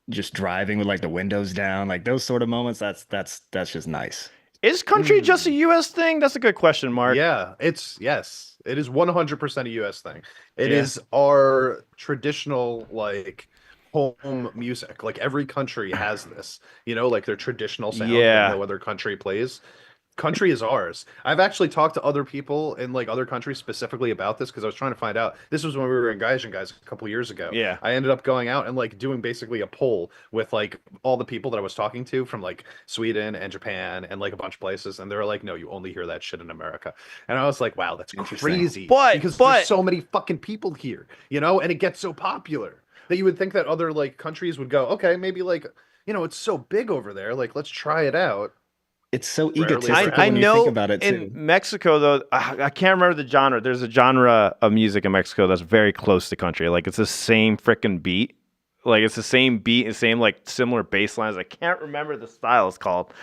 just driving with like the windows down, like those sort of moments. That's just nice. Is country just a Mm. U.S. thing? That's a good question, Mark. Yeah, yes, it is 100% a US thing. It Yeah. is our traditional like home music. Like every country has this, like their traditional sound that Yeah. no other country plays. Country is ours. I've actually talked to other people in like other countries specifically about this because I was trying to find out. This was when we were in guys a couple years ago. Yeah. I ended up going out and like doing basically a poll with like all the people that I was talking to from like Sweden and Japan and like a bunch of places, and they were like, "No, you only hear that shit in America." And I was like, "Wow, that's Interesting. crazy." But- because but- there's so many fucking people here, and it gets so popular that you would think that other like countries would go, "Okay, maybe like it's so big over there, like let's try it out." It's so Rarely egotistical ever I when you know think about it in too. Mexico though, I can't remember the genre. There's a genre of music in Mexico that's very close to country. Like it's the same freaking beat. Like it's the same beat and same like similar bass lines. I can't remember the style it's called.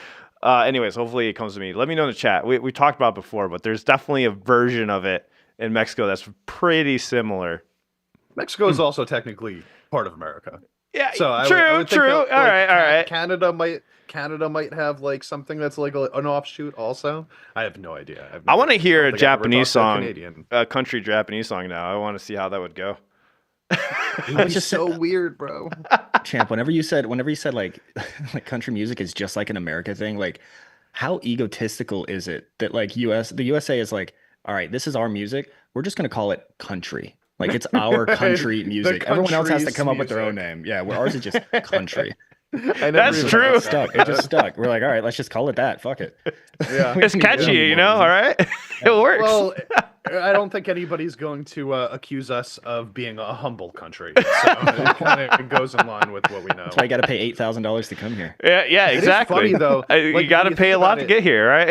Anyways, hopefully it comes to me. Let me know in the chat. We talked about it before, but there's definitely a version of it in Mexico that's pretty similar. Mexico is also technically part of America. Yeah, So I true, would think true. that, All like, right, all right. Canada might have like something that's like an offshoot also. I have no idea. I want to hear a don't think I've ever Japanese talked to a song, Canadian. a country Japanese song now. I want to see how that would go. It would be just so weird, bro. Champ, whenever you said like like country music is just like an America thing, like how egotistical is it that like the USA is like, all right, this is our music. We're just gonna call it country. Like it's our country The music. Everyone else has to country's come up with their own music. name. Yeah, where ours is just country. I never That's even true. thought Stuck. about It just stuck. We're like, all right, let's just call it that. Fuck it. Yeah. We It's don't need catchy, any you more know. reasons. All right, it works. Well, I don't think anybody's going to accuse us of being a humble country. So it kind of goes in line with what we know. That's why you got to pay $8,000 to come here. yeah, It is exactly. funny, though. You Like, got to when you pay think a lot about to it- get here, right?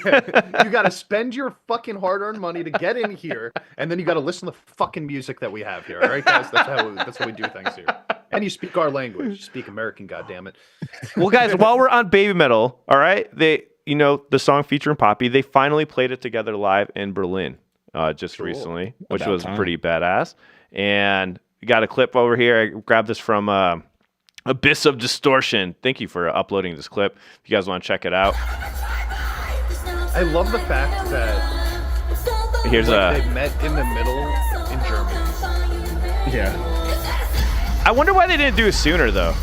Yeah, you got to spend your fucking hard-earned money to get in here, and then you got to listen to the fucking music that we have here. All right, guys, that's how we do things here. And you speak our language. You speak American, goddammit. Well, guys, while we're on Baby Metal, all right, the song featuring Poppy, they finally played it together live in Berlin just Cool. recently, which About was time. pretty badass. And we got a clip over here. I grabbed this from Abyss of Distortion. Thank you for uploading this clip. If you guys want to check it out, I love the fact that here's they a. met in the middle in Germany. Yeah. I wonder why they didn't do it sooner, though.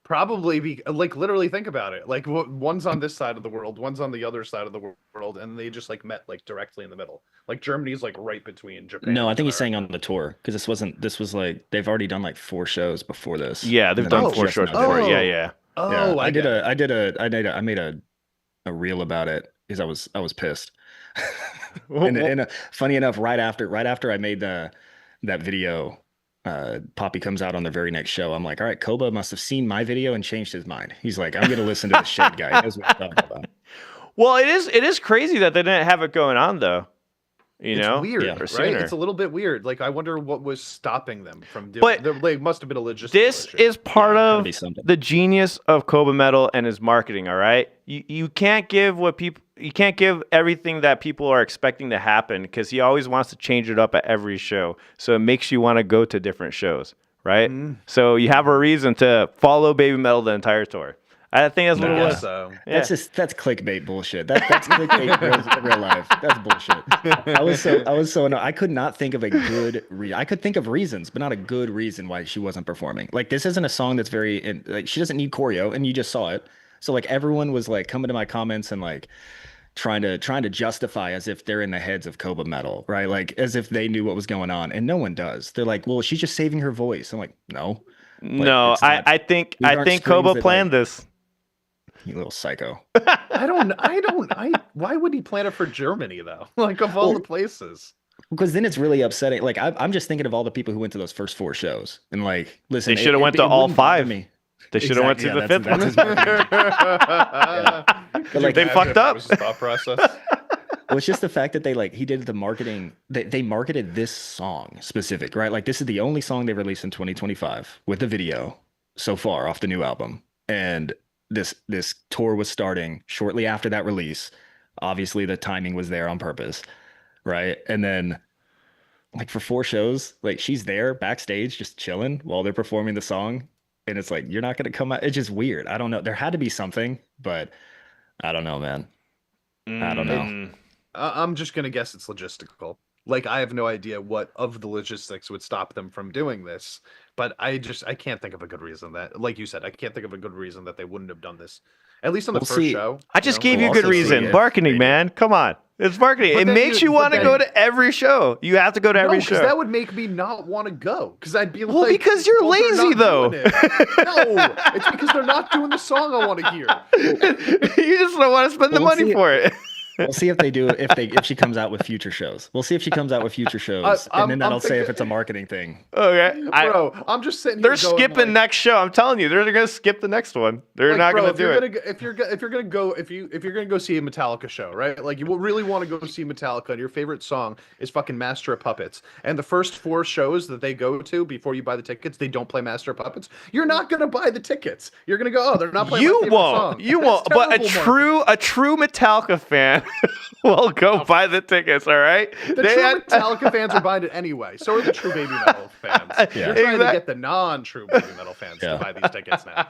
Probably like literally think about it. Like one's on this side of the world, one's on the other side of the world, and they just like met like directly in the middle. Like Germany's like right between Japan. No, I and think he's saying America. on the tour because this was like they've already done like 4 shows before this. Yeah, they've And then done they're 4 just shows now before. doing Yeah, it. yeah. Oh, Yeah, I get it. I made a reel about it because I was pissed. and funny enough, right after I made that video, Poppy comes out on the very next show. I'm like, all right, Koba must have seen my video and changed his mind. He's like, I'm gonna listen to the shit guy. He knows what I'm talking about. Well, it is crazy that they didn't have it going on, though. You It's know, weird, Yeah. Or right? sooner. It's a little bit weird. Like I wonder what was stopping them from doing. But They must have been a logistical This issue. is part Gotta of be something. the genius of Koba Metal and his marketing. All right, you can't give everything that people are expecting to happen because he always wants to change it up at every show. So it makes you want to go to different shows, right? Mhm. So you have a reason to follow Baby Metal the entire tour. I think that's what I it guess was. so. Yeah. That's clickbait bullshit. That's clickbait real life. That's bullshit. I was so annoyed. I could not think of a good I could think of reasons, but not a good reason why she wasn't performing. Like this isn't a song that's like she doesn't need choreo, and you just saw it. So like everyone was like coming to my comments and like trying to justify as if they're in the heads of Koba Metal, right? Like as if they knew what was going on, and no one does. They're like, well, she's just saving her voice. I'm like, no, like No, it's not. I think These I aren't think strings Koba that, planned like, this. you little psycho. Why would he plan it for Germany though? Like of all the places. Because then it's really upsetting. Like I'm just thinking of all the people who went to those first 4 shows, and like, listen, They should have went to it all wouldn't bother 5. me. They should have went to Exactly, the yeah, 5th that's one. his marketing. But like, they fucked up. That was his thought process. Well, it's just the fact that he did the marketing. They marketed this song specific, right? Like this is the only song they released in 2025 with the video so far off the new album, and this tour was starting shortly after that release. Obviously, the timing was there on purpose, right? And then, like for 4 shows, like she's there backstage just chilling while they're performing the song, and it's like you're not gonna come out. It's just weird. I don't know. There had to be something, but I don't know, man. I don't know. I'm just gonna guess it's logistical. Like I have no idea what of the logistics would stop them from doing this, but I can't think of a good reason that, like you said, I can't think of a good reason that they wouldn't have done this. At least on the We'll first see. show. I just gave We'll you a good also see reason. if Marketing, they- man. Come on. It's marketing. But It then makes you- you but want to then- go to every show. You have to go to every No, show. because that would make me not want to go. Because I'd be Well, like, because you're well, they're lazy, not though. doing it. No, it's because they're not doing the song I want to hear. You just don't want to spend the We'll money see. for it. We'll see if they do if she comes out with future shows. We'll see if she comes out with future shows, and then I'm that'll say if thinking- it's a marketing thing. Okay. Bro, I'm just sitting here. They're going, skipping like, next show. I'm telling you, they're going to skip the next one. They're like, not bro, going to do it. If you're gonna go see a Metallica show, right? Like you will really want to go see Metallica, and your favorite song is fucking Master of Puppets, and the first 4 shows that they go to before you buy the tickets, they don't play Master of Puppets. You're not gonna buy the tickets. You're gonna go, oh, they're not playing. You my favorite won't. song. You That's won't. But terrible a true Metallica fan will go buy the tickets. All right. The true Metallica fans are buying it anyway. So are the true Baby Metal fans. Yeah. You're trying to Exact- get the non-true Baby Metal fans Yeah. to buy these tickets now.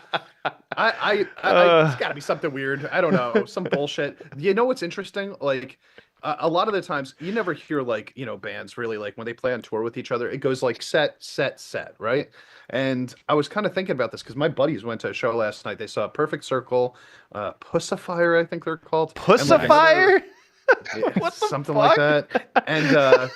It's got to be something weird. I don't know, some bullshit. You know what's interesting? Like a lot of the times, you never hear like bands really like when they play on tour with each other. It goes like set, right? And I was kind of thinking about this because my buddies went to a show last night. They saw Perfect Circle, Pussifier, I think they're called. And, like, Pussifier? What the something fuck? like that.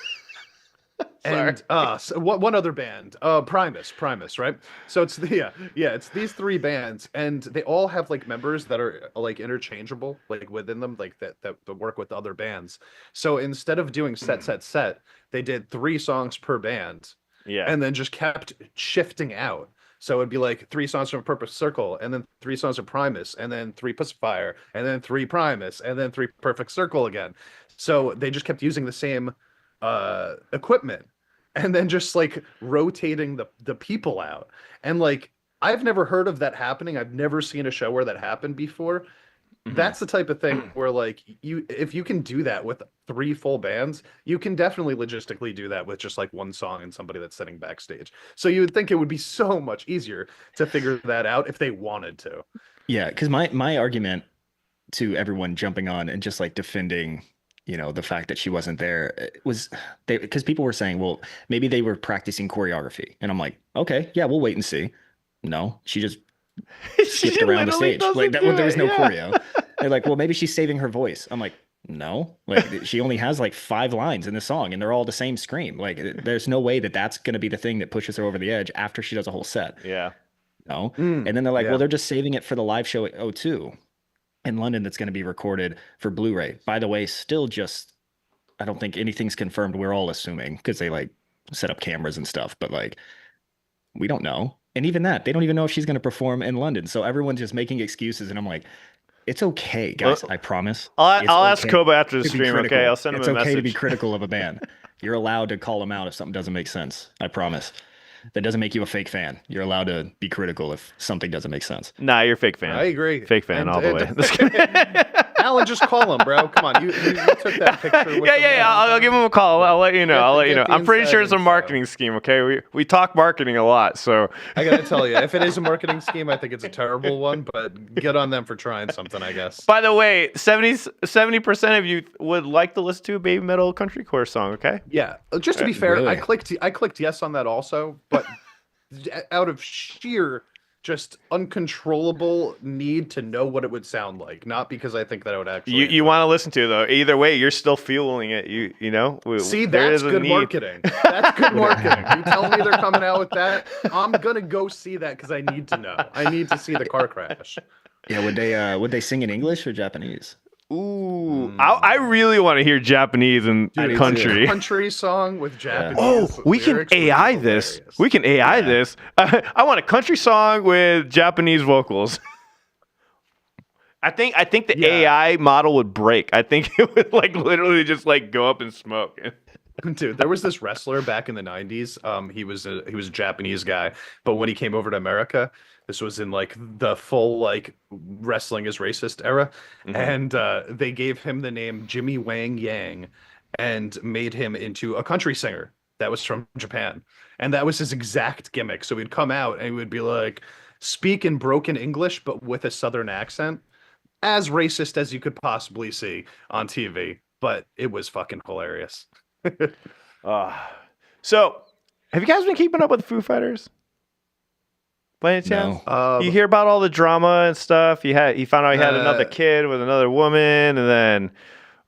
So one other band, Primus, right? So it's it's these 3 bands, and they all have like members that are like interchangeable, like within them, like that work with other bands. So instead of doing set, they did 3 songs per band, Yeah. and then just kept shifting out. So it'd be like 3 songs from Perfect Circle, and then 3 songs of Primus, and then 3 Pussifier, and then 3 Primus, and then 3 Perfect Circle again. So they just kept using the same equipment, and then just like rotating the people out. And like I've never heard of that happening. I've never seen a show where that happened before. That's the type of thing where like if you can do that with 3 full bands, you can definitely logistically do that with just like 1 song and somebody that's sitting backstage. So you would think it would be so much easier to figure that out if they wanted to. Yeah, because my argument to everyone jumping on and just like defending, the fact that she wasn't there was because people were saying, well, maybe they were practicing choreography, and I'm like, okay, yeah, we'll wait and see. No, she just skipped around the stage like that. There was no choreo. They're like, well, maybe she's saving her voice. I'm like, no, like she only has like 5 lines in the song, and they're all the same scream. Like, there's no way that that's going to be the thing that pushes her over the edge after she does a whole set. Yeah. No. And then they're like, yeah. well, they're just saving it for the live show at O2 in London that's going to be recorded for Blu-ray. By the way, still just, I don't think anything's confirmed. We're all assuming because they like set up cameras and stuff, but like, we don't know. And even that, they don't even know if she's going to perform in London. So everyone's just making excuses. And I'm like, it's okay, guys. Well, I promise. I'll ask okay Koba after the to be stream. critical. Okay, I'll send him It's a okay message. to be critical of a band. You're allowed to call them out if something doesn't make sense. I promise. That doesn't make you a fake fan. You're allowed to be critical if something doesn't make sense. Nah, you're a fake fan. I agree. Fake fan And- all the and- way. Alan, just call him, bro. Come on, you took that picture. With Yeah. I'll give him a call. I'll let you know. Get I'll the- let you get know. the I'm pretty sure inside it's a info. marketing scheme. Okay, we talk marketing a lot, so I gotta tell you, if it is a marketing scheme, I think it's a terrible one. But good on them for trying something, I guess. By the way, 70% of you would like to listen to a Baby Metal country core song, okay? Yeah, just to be fair, Really? I clicked yes on that also, but out of sheer just uncontrollable need to know what it would sound like, not because I think that I would actually. You want to listen to it, though. Either way, you're still fueling it. You know. See, that's good marketing. That's good marketing. You tell me they're coming out with that, I'm gonna go see that because I need to know. I need to see the car crash. Yeah, would they sing in English or Japanese? Ooh, I really want to hear Japanese and Dude, country. a country song with Japanese. Oh, we can lyrics would be AI this. hilarious. We can AI this. I want a country song with Japanese vocals. I think the AI model would break. I think it would like literally just like go up in smoke. Dude, there was this wrestler back in the 90s. He was a Japanese guy, but when he came over to America, this was in like the full like wrestling is racist era, and they gave him the name Jimmy Wang Yang and made him into a country singer that was from Japan. And that was his exact gimmick. So he'd come out and he would be like, speak in broken English, but with a Southern accent, as racist as you could possibly see on TV. But it was fucking hilarious. So, have you guys been keeping up with Foo Fighters? By any chance? You hear about all the drama and stuff. He found out he had another kid with another woman, and then,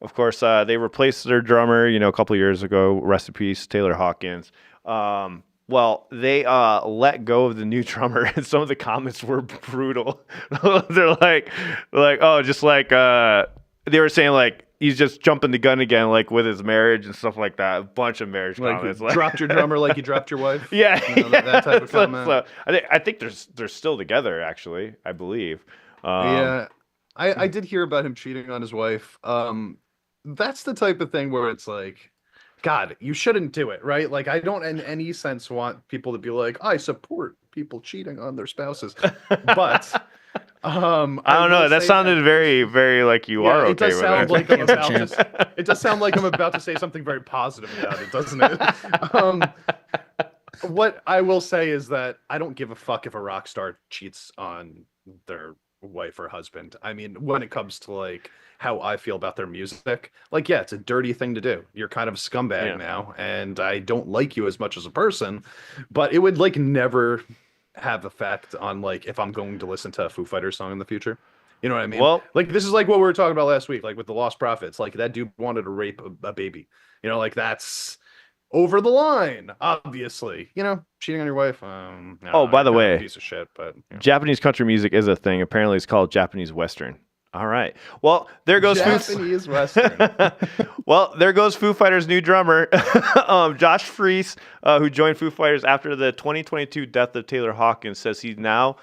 of course, they replaced their drummer. A couple of years ago. Rest in peace, Taylor Hawkins. Well, they let go of the new drummer, and some of the comments were brutal. They're like, oh, just like they were saying, like, he's just jumping the gun again, like with his marriage and stuff like that. A bunch of marriage comments. Like, dropped your drummer like you dropped your wife. Yeah, that type of comment. So I think they're still together, actually. I believe. Yeah, I did hear about him cheating on his wife. That's the type of thing where it's like, God, you shouldn't do it, right? Like, I don't in any sense want people to be like, I support people cheating on their spouses, but. I don't know. That sounded very, very like you are okay with it. It does sound like I'm about to say something very positive about it, doesn't it? What I will say is that I don't give a fuck if a rock star cheats on their wife or husband. I mean, when it comes to like how I feel about their music, like, yeah, it's a dirty thing to do. You're kind of a scumbag now, and I don't like you as much as a person, but it would like never have effect on like if I'm going to listen to a Foo Fighters song in the future. You know what I mean? Well, like this is like what we were talking about last week, like with the Lost Prophets. Like that dude wanted to rape a baby. Like that's over the line, obviously. Cheating on your wife. No, by the way, piece of shit. But Japanese country music is a thing. Apparently, it's called Japanese Western. All right. Well, there goes Japanese Western. Well, there goes Foo Fighters' new drummer, Josh Freese, who joined Foo Fighters after the 2022 death of Taylor Hawkins, says he's now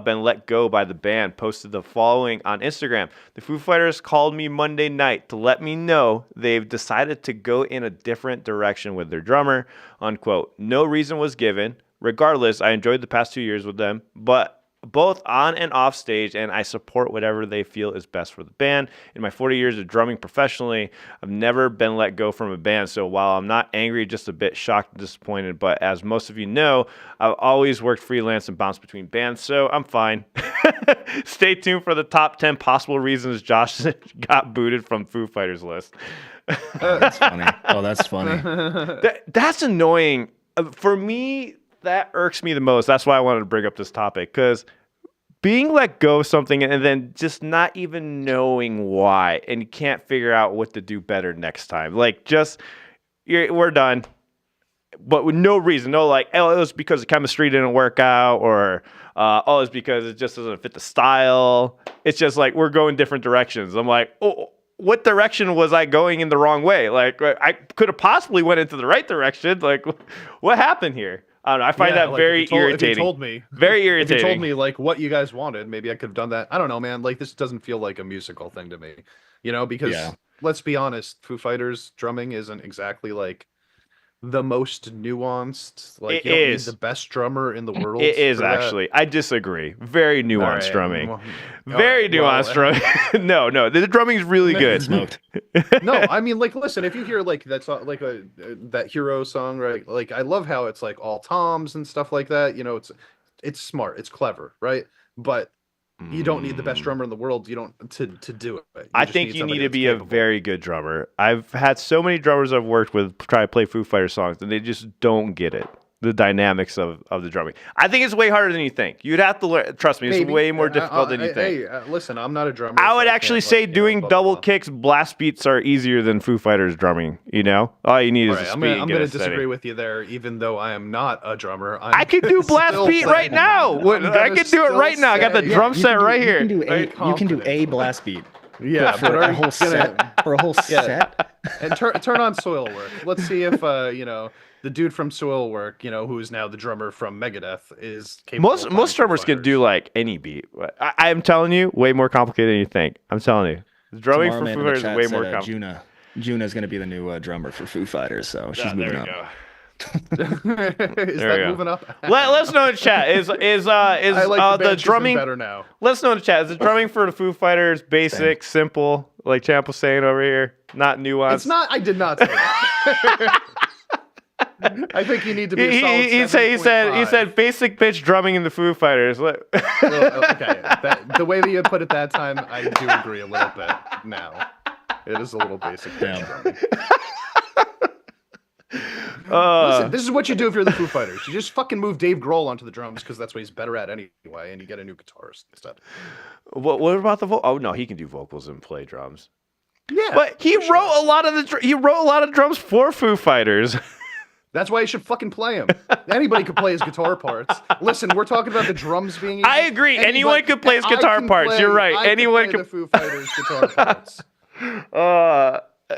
been let go by the band, posted the following on Instagram. The Foo Fighters called me Monday night to let me know they've decided to go in a different direction with their drummer, unquote. No reason was given. Regardless, I enjoyed the past 2 years with them, but both on and off stage, and I support whatever they feel is best for the band. In my 40 years of drumming professionally, I've never been let go from a band, so while I'm not angry, just a bit shocked and disappointed, but as most of you know, I've always worked freelance and bounced between bands, so I'm fine. Stay tuned for the top 10 possible reasons Josh got booted from Foo Fighters list. That's funny. Oh, that's funny. That's annoying. For me, that irks me the most. That's why I wanted to bring up this topic, because being let go of something and then just not even knowing why, and you can't figure out what to do better next time. Like, just, we're done. But with no reason. No, like, oh, it was because the chemistry didn't work out, or, oh, it's because it just doesn't fit the style. It's just like, we're going different directions. I'm like, oh, what direction was I going in the wrong way? Like, I could have possibly went into the right direction. Like, what happened here? I don't know. I find that very irritating. If you told me, very irritating. If you told me like what you guys wanted, maybe I could have done that. I don't know, man. Like this doesn't feel like a musical thing to me, because let's be honest, Foo Fighters drumming isn't exactly like the most nuanced. Like, you don't need the best drummer in the world. It is actually. I disagree. Very nuanced drumming. Very nuanced drumming. No, the drumming is really good. Smoked. No, I mean, like, listen, if you hear like that's like that Hero song, right? Like, I love how it's like all toms and stuff like that. It's smart, it's clever, right? But you don't need the best drummer in the world. You don't to do it. I think you need to be a very good drummer. I've had so many drummers I've worked with try to play Foo Fighters songs, and they just don't get it. the dynamics of the drumming. I think it's way harder than you think. You'd have to learn. Trust me, it's Maybe. way more difficult than you think. Hey, listen, I'm not a drummer. I so would can't, actually say doing blah, blah, double blah. kicks, blast beats are easier than Foo Fighters drumming. You know, all you need is All a right, speed. I'm going to disagree with you there, even though I am not a drummer. I could do blast beat right now. I could do it right now. I got the drum set right here. You can do a blast beat. Yeah, for a whole set. For a whole set. And turn on Soilwork. Let's see if the dude from Soilwork, who is now the drummer from Megadeth, is capable. Most drummers can do like any beat. I am telling you, way more complicated than you think. I'm telling you, the drumming for Foo Fighters is way more complicated. Juna's going to be the new drummer for Foo Fighters, so she's moving up. Is that moving up? Let's know in chat. Is I like the drumming better now? Let's know in chat. Is the drumming for the Foo Fighters basic, simple, like Champ was saying over here, not nuanced? It's not. I did not say that. I think you need to be. He said basic bitch drumming in the Foo Fighters. Okay, the way that you put it that time, I do agree a little bit. Now, it is a little basic bitch drumming. Listen, this is what you do if you're the Foo Fighters. You just fucking move Dave Grohl onto the drums because that's what he's better at anyway, and you get a new guitarist instead. What about the vocal? Oh no, he can do vocals and play drums. Yeah, but he wrote a lot of drums for Foo Fighters. That's why you should fucking play him. Anybody could play his guitar parts. Listen, we're talking about the drums being easy. I agree. Anyone could play his guitar parts. You're right. Anyone could play the Foo Fighters guitar parts.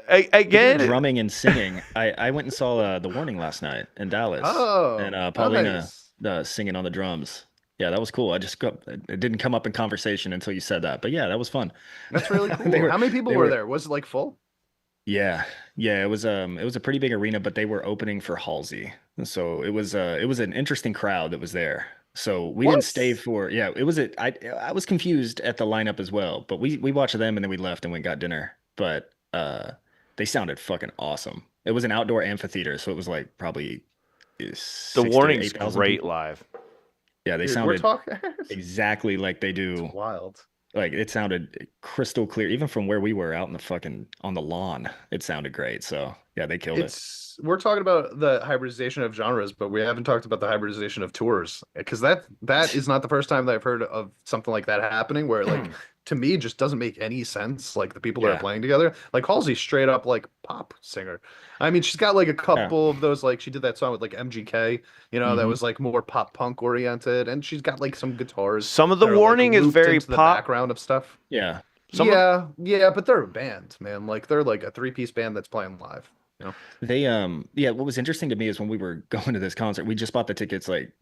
Again, drumming and singing. I went and saw The Warning last night in Dallas. Oh, and Paulina singing on the drums. Yeah, that was cool. It didn't come up in conversation until you said that, but yeah, that was fun. That's really cool. How many people were there? Was it like full? Yeah, it was a pretty big arena, but they were opening for Halsey, so it was an interesting crowd that was there. So we didn't stay for I was confused at the lineup as well, but we watched them and then we left and went and got dinner. But they sounded fucking awesome. It was an outdoor amphitheater, so it was like probably The Warning's great live. Yeah, they sounded exactly like they do. It's wild. Like it sounded crystal clear, even from where we were out in on the lawn. It sounded great. So yeah, they killed it. We're talking about the hybridization of genres, but we haven't talked about the hybridization of tours, because that is not the first time that I've heard of something like that happening, where like to me it just doesn't make any sense. Like the people that are playing together, like Halsey's straight up like pop singer. I mean, she's got like a couple of those, like she did that song with like MGK, that was like more pop punk oriented, and she's got like some guitars. Some of the Warning is very pop. The background of stuff. Yeah. But they're a band, man. Like they're like a 3-piece band that's playing live. They what was interesting to me is when we were going to this concert, we just bought the tickets like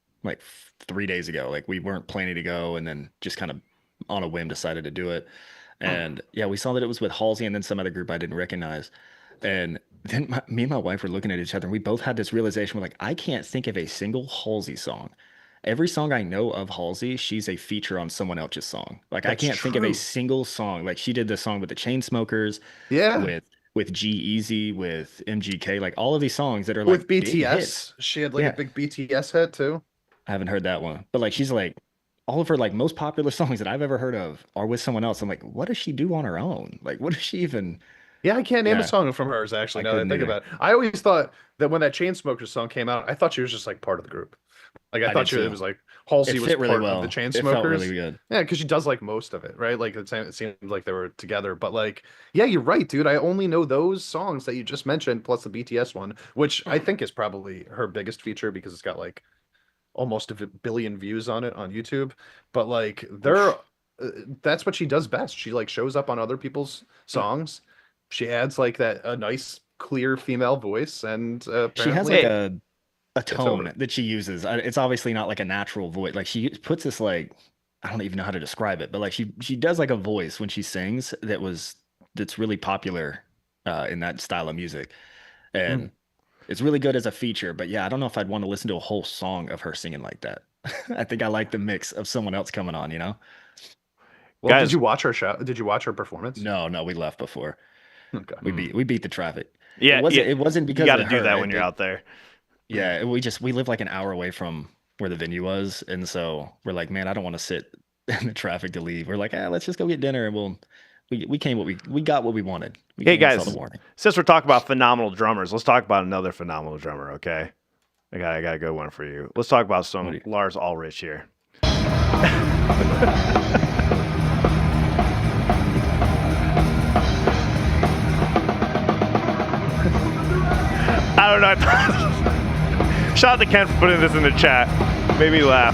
3 days ago. Like we weren't planning to go, and then just kind of on a whim decided to do it. And we saw that it was with Halsey and then some other group I didn't recognize. And then me and my wife were looking at each other, and we both had this realization. We're like, I can't think of a single Halsey song. Every song I know of Halsey, she's a feature on someone else's song. Like that's I can't think of a single song. Like she did the song with the Chainsmokers. Yeah. With G-Eazy, with MGK, like all of these songs that are like with BTS. She had like a big BTS hit too. I haven't heard that one, but like she's like all of her like most popular songs that I've ever heard of are with someone else. I'm like, what does she do on her own? Like, what does she even? Yeah, I can't name a song from hers actually. Now that I think about it, I always thought that when that Chainsmokers song came out, I thought she was just like part of the group. Like I thought it was like Halsey was part of the Chainsmokers. It felt really good. Yeah, because she does like most of it, right? Like it seemed like they were together. But like, yeah, you're right, dude. I only know those songs that you just mentioned, plus the BTS one, which I think is probably her biggest feature because it's got like almost a billion views on it on YouTube. But like, that's what she does best. She like shows up on other people's songs. She adds like a nice, clear female voice, and she has like a tone that she uses. It's obviously not like a natural voice. Like she puts this like, I don't even know how to describe it, but like she does like a voice when she sings that's really popular in that style of music, and it's really good as a feature. But yeah, I don't know if I'd want to listen to a whole song of her singing like that. I think I like the mix of someone else coming on. Well, guys, did you watch her show? Did you watch her performance? No, we left before. Okay. We beat the traffic. Yeah, it wasn't because you got to do that when you're out there. Yeah, we live like an hour away from where the venue was, and so we're like, man, I don't want to sit in the traffic to leave. We're like, let's just go get dinner, and we got what we wanted. Hey guys, since we're talking about phenomenal drummers, let's talk about another phenomenal drummer, okay? I got a good one for you. Let's talk about some What do you- Lars Ulrich here. I don't know. Shout out to Ken for putting this in the chat. Made me laugh.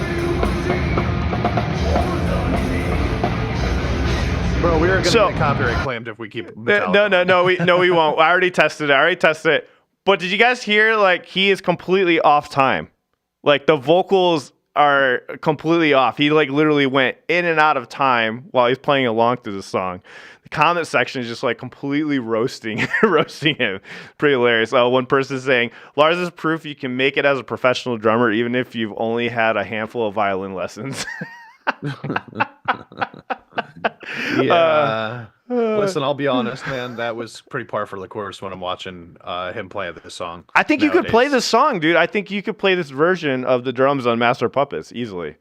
Bro, we are going to get copyright claimed if we keep Metallica. No, we won't. I already tested it. But did you guys hear, like, he is completely off time? Like, the vocals are completely off. He, like, literally went in and out of time while he's playing along to the song. The comment section is just, like, completely roasting him. Pretty hilarious. One person is saying, Lars is proof you can make it as a professional drummer even if you've only had a handful of violin lessons. Yeah. Listen, I'll be honest, man. That was pretty par for the course when I'm watching him play this song. I think you could play this song, dude. I think you could play this version of the drums on Master of Puppets easily.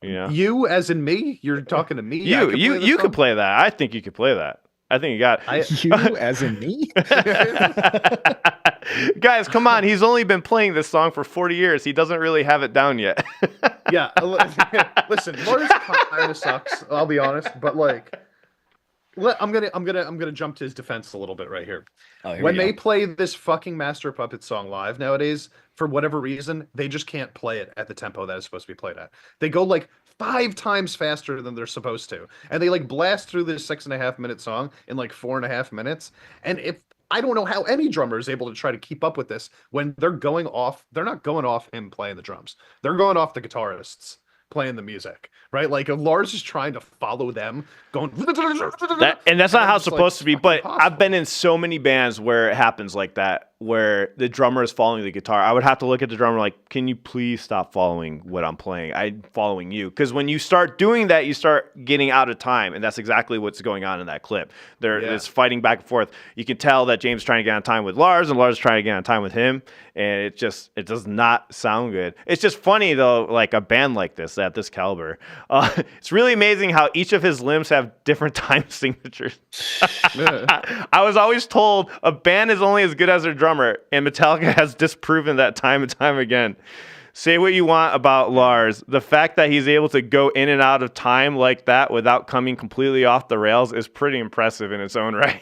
You know? You, as in me? You're talking to me? You could play that. I think you could play that. I think you got You, as in me? Guys, come on. He's only been playing this song for 40 years. He doesn't really have it down yet. Yeah. Listen, Lars kind of sucks. I'll be honest, but like, I'm gonna jump to his defense a little bit right here. When they play this fucking Master of Puppets song live nowadays, for whatever reason, they just can't play it at the tempo that it's supposed to be played at. They go like 5 times faster than they're supposed to, and they like blast through this 6.5-minute song in like 4.5 minutes. And if I don't know how any drummer is able to try to keep up with this when they're going off. They're not going off him playing the drums. They're going off the guitarists playing the music, right? Like if Lars is trying to follow them, going and that's not how it's supposed to be. But impossible. I've been in so many bands where it happens like that, where the drummer is following the guitar. I would have to look at the drummer like, can you please stop following what I'm playing? I'm following you. Because when you start doing that, you start getting out of time, and that's exactly what's going on in that clip. It's fighting back and forth. You can tell that James is trying to get on time with Lars, and Lars is trying to get on time with him, and it does not sound good. It's just funny though, like a band like this at this caliber. It's really amazing how each of his limbs have different time signatures. I was always told a band is only as good as their drummer, and Metallica has disproven that time and time again. Say what you want about Lars. The fact that he's able to go in and out of time like that without coming completely off the rails is pretty impressive in its own right.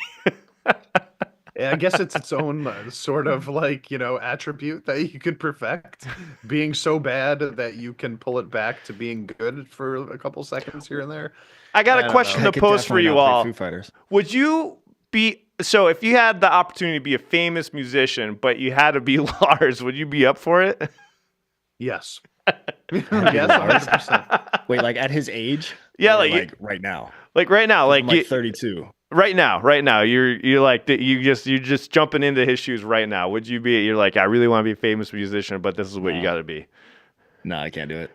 I guess it's its own sort of like, attribute that you could perfect, being so bad that you can pull it back to being good for a couple seconds here and there. I got a question to pose for you all. Foo Fighters. Would you be, so if you had the opportunity to be a famous musician, but you had to be Lars, would you be up for it? Yes. Yes, 100%. Wait, like at his age? Yeah, Or like right now. Like right now, I'm like 32. Right now, you're like you're just jumping into his shoes right now. Would you be? You're like, I really want to be a famous musician, but this is what you got to be. No, I can't do it.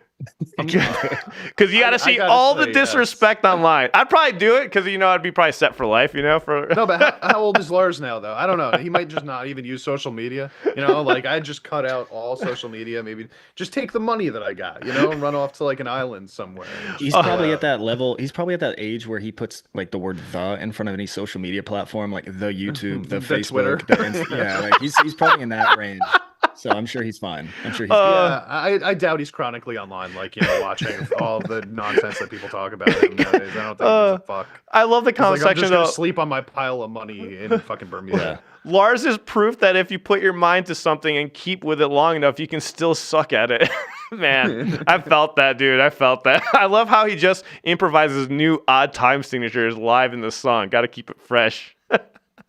Because you got to see all the disrespect online. I'd probably do it because I'd be probably set for life. For no, but how old is Lars now though? I don't know. He might just not even use social media. Like I just cut out all social media. Maybe just take the money that I got. And run off to like an island somewhere. He's probably at that level. He's probably at that age where he puts like the word "the" in front of any social media platform, like the YouTube, the Facebook, Twitter. Yeah, like he's probably in that range. So I'm sure he's fine. I'm sure he's yeah, I doubt he's chronically online, like, watching all the nonsense that people talk about him nowadays. I don't think he gives a fuck. I love the comment section, I'm just going to sleep on my pile of money in fucking Bermuda. Lars is proof that if you put your mind to something and keep with it long enough, you can still suck at it. Man, I felt that, dude. I felt that. I love how he just improvises new odd time signatures live in the song. Got to keep it fresh.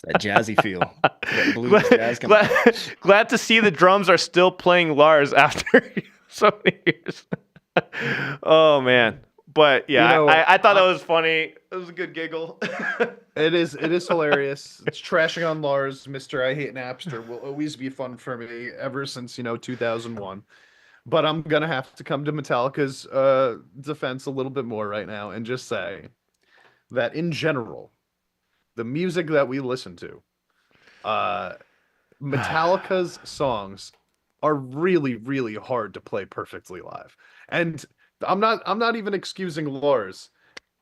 That jazzy feel. That blues jazz coming out. Glad to see the drums are still playing Lars after so many years. Oh, man. But yeah, I thought that was funny. It was a good giggle. It is hilarious. It's trashing on Lars, Mr. I Hate Napster will always be fun for me ever since, 2001. But I'm going to have to come to Metallica's defense a little bit more right now and just say that in general, the music that we listen to, Metallica's songs are really, really hard to play perfectly live. And I'm not even excusing Lars,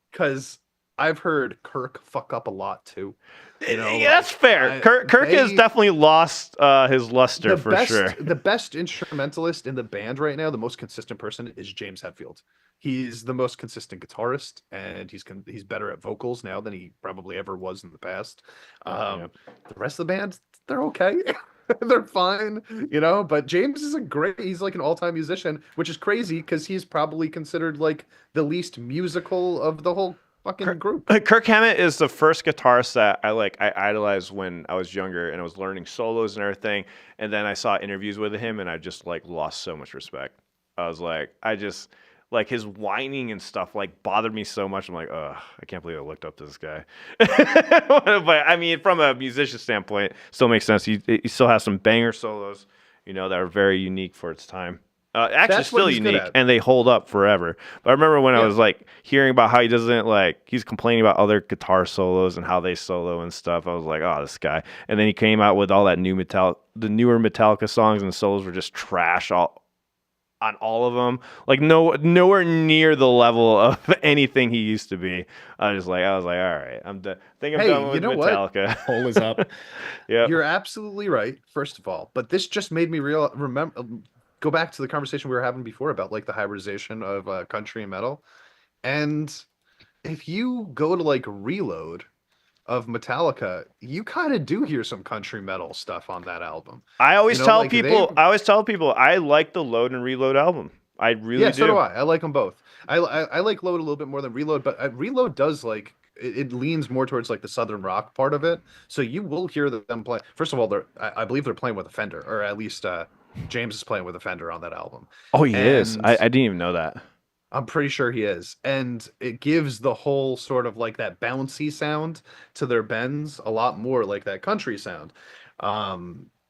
because I've heard Kirk fuck up a lot too. Yeah, that's fair. Kirk has definitely lost his luster for sure. The best instrumentalist in the band right now, the most consistent person, is James Hetfield. He's the most consistent guitarist, and he's better at vocals now than he probably ever was in the past. The rest of the band, they're okay. They're fine, but James is he's like an all-time musician, which is crazy because he's probably considered like the least musical of the whole fucking group. Kirk Hammett is the first guitarist that I idolized when I was younger and I was learning solos and everything. And then I saw interviews with him and I just like lost so much respect. I was like, his whining and stuff like bothered me so much. I'm like, ugh, I can't believe I looked up to this guy. But I mean, from a musician standpoint, it still makes sense. He still has some banger solos, that are very unique for its time. Actually, still unique, and they hold up forever. But I remember when I was like hearing about how he doesn't he's complaining about other guitar solos and how they solo and stuff. I was like, oh, this guy. And then he came out with all that the newer Metallica songs, and the solos were just trash on all of them. Like nowhere near the level of anything he used to be. I was like, all right, I'm done. I'm done with Metallica. What? Hole is up. Yeah, you're absolutely right. First of all, but this just made me remember. Go back to the conversation we were having before about like the hybridization of country and metal. And if you go to like Reload of Metallica, you kind of do hear some country metal stuff on that album. I always tell people I like the Load and Reload album. I really do. Yeah, so do I. I like them both. I like Load a little bit more than Reload, but Reload does like it leans more towards like the southern rock part of it. So you will hear them play. First of all, I believe they're playing with a Fender, or at least James is playing with a Fender on that album. Oh, he is? I didn't even know that. I'm pretty sure he is. And it gives the whole sort of like that bouncy sound to their bends a lot more like that country sound.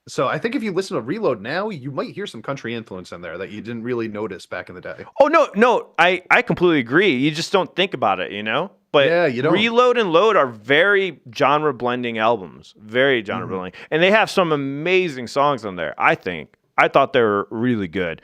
So I think if you listen to Reload now, you might hear some country influence in there that you didn't really notice back in the day. Oh, no, I completely agree. You just don't think about it, But yeah, you don't. Reload and Load are very genre blending albums. Very genre blending. And they have some amazing songs on there, I think. I thought they were really good.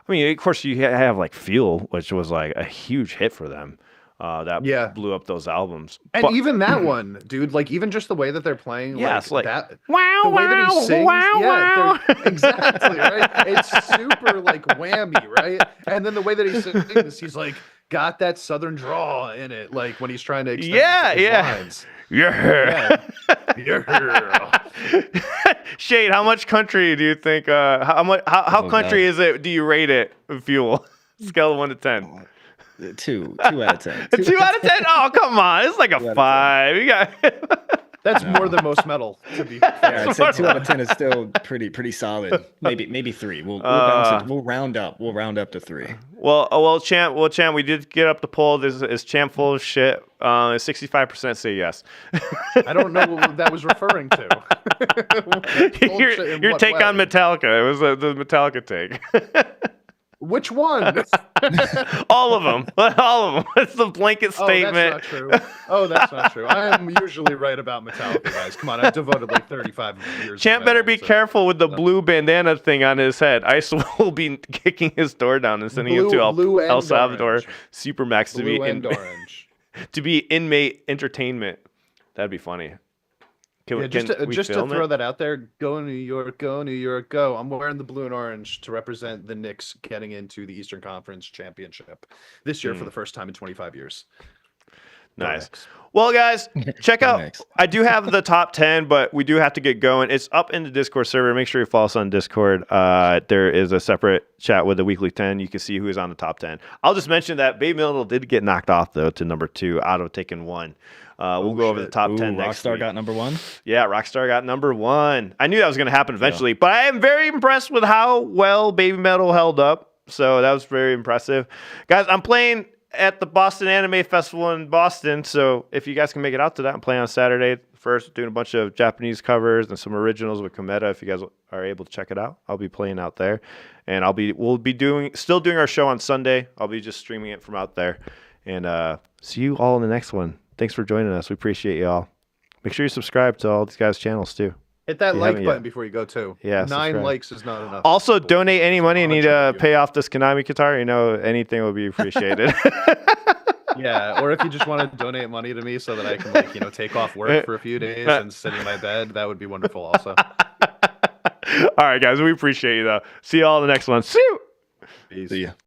I mean, of course, you have like Fuel, which was like a huge hit for them. That blew up those albums. And even that one, dude, like even just the way that they're playing, it's like that, wow, the way that he sings, wow. Exactly, right? It's super like whammy, right? And then the way that he sings, he's like got that southern drawl in it, like when he's trying to extend his lines. Yeah. Shade, how much country do you think? How country is it? Do you rate it? Fuel, scale of 1 to 10. 2 out of 10. 2 out of 10. Oh, come on, it's like a 5. You got. That's more than most metal, to be fair. Yeah, I'd say 2 out of 10 is still pretty solid. Maybe 3. We'll round up. We'll round up to 3. Well, champ. We did get up the poll. Is champ full of shit? 65% say yes. I don't know what that was referring to. Your take on Metallica. It was the Metallica take. Which one? All of them. It's the blanket statement. That's not true. I am usually right about Metallica, guys. Come on, I've devoted like 35 years. Champ better be careful with the blue bandana thing on his head. Ice will be kicking his door down and sending him to El Salvador Supermax to be inmate entertainment. That'd be funny. Just to throw that out there, go New York, go. I'm wearing the blue and orange to represent the Knicks getting into the Eastern Conference Championship this year for the first time in 25 years. Nice. Well, guys, check out. I do have the top 10, but we do have to get going. It's up in the Discord server. Make sure you follow us on Discord. There is a separate chat with the Weekly 10. You can see who's on the top 10. I'll just mention that Babymetal did get knocked off, though, to number 2 out of taking 1. We'll go over the top 10 next week. Rockstar got number 1? Yeah, Rockstar got number 1. I knew that was going to happen eventually, but I am very impressed with how well Babymetal held up. So that was very impressive. Guys, I'm playing at the Boston Anime Festival in Boston, so if you guys can make it out to that, I'm playing on Saturday first, doing a bunch of Japanese covers and some originals with Kometa. If you guys are able to check it out, I'll be playing out there, and we'll be still doing our show on Sunday. I'll be just streaming it from out there, and see you all in the next one. Thanks for joining us. We appreciate you all. Make sure you subscribe to all these guys' channels too. Hit that like button before you go too. Yeah, 9 subscribe. Likes is not enough. Also, donate any money you need to pay off this Konami guitar. Anything will be appreciated. Yeah, or if you just want to donate money to me so that I can like, take off work for a few days and sit in my bed, that would be wonderful also. All right, guys, we appreciate you though. See you all in the next one. See you. Peace. See ya.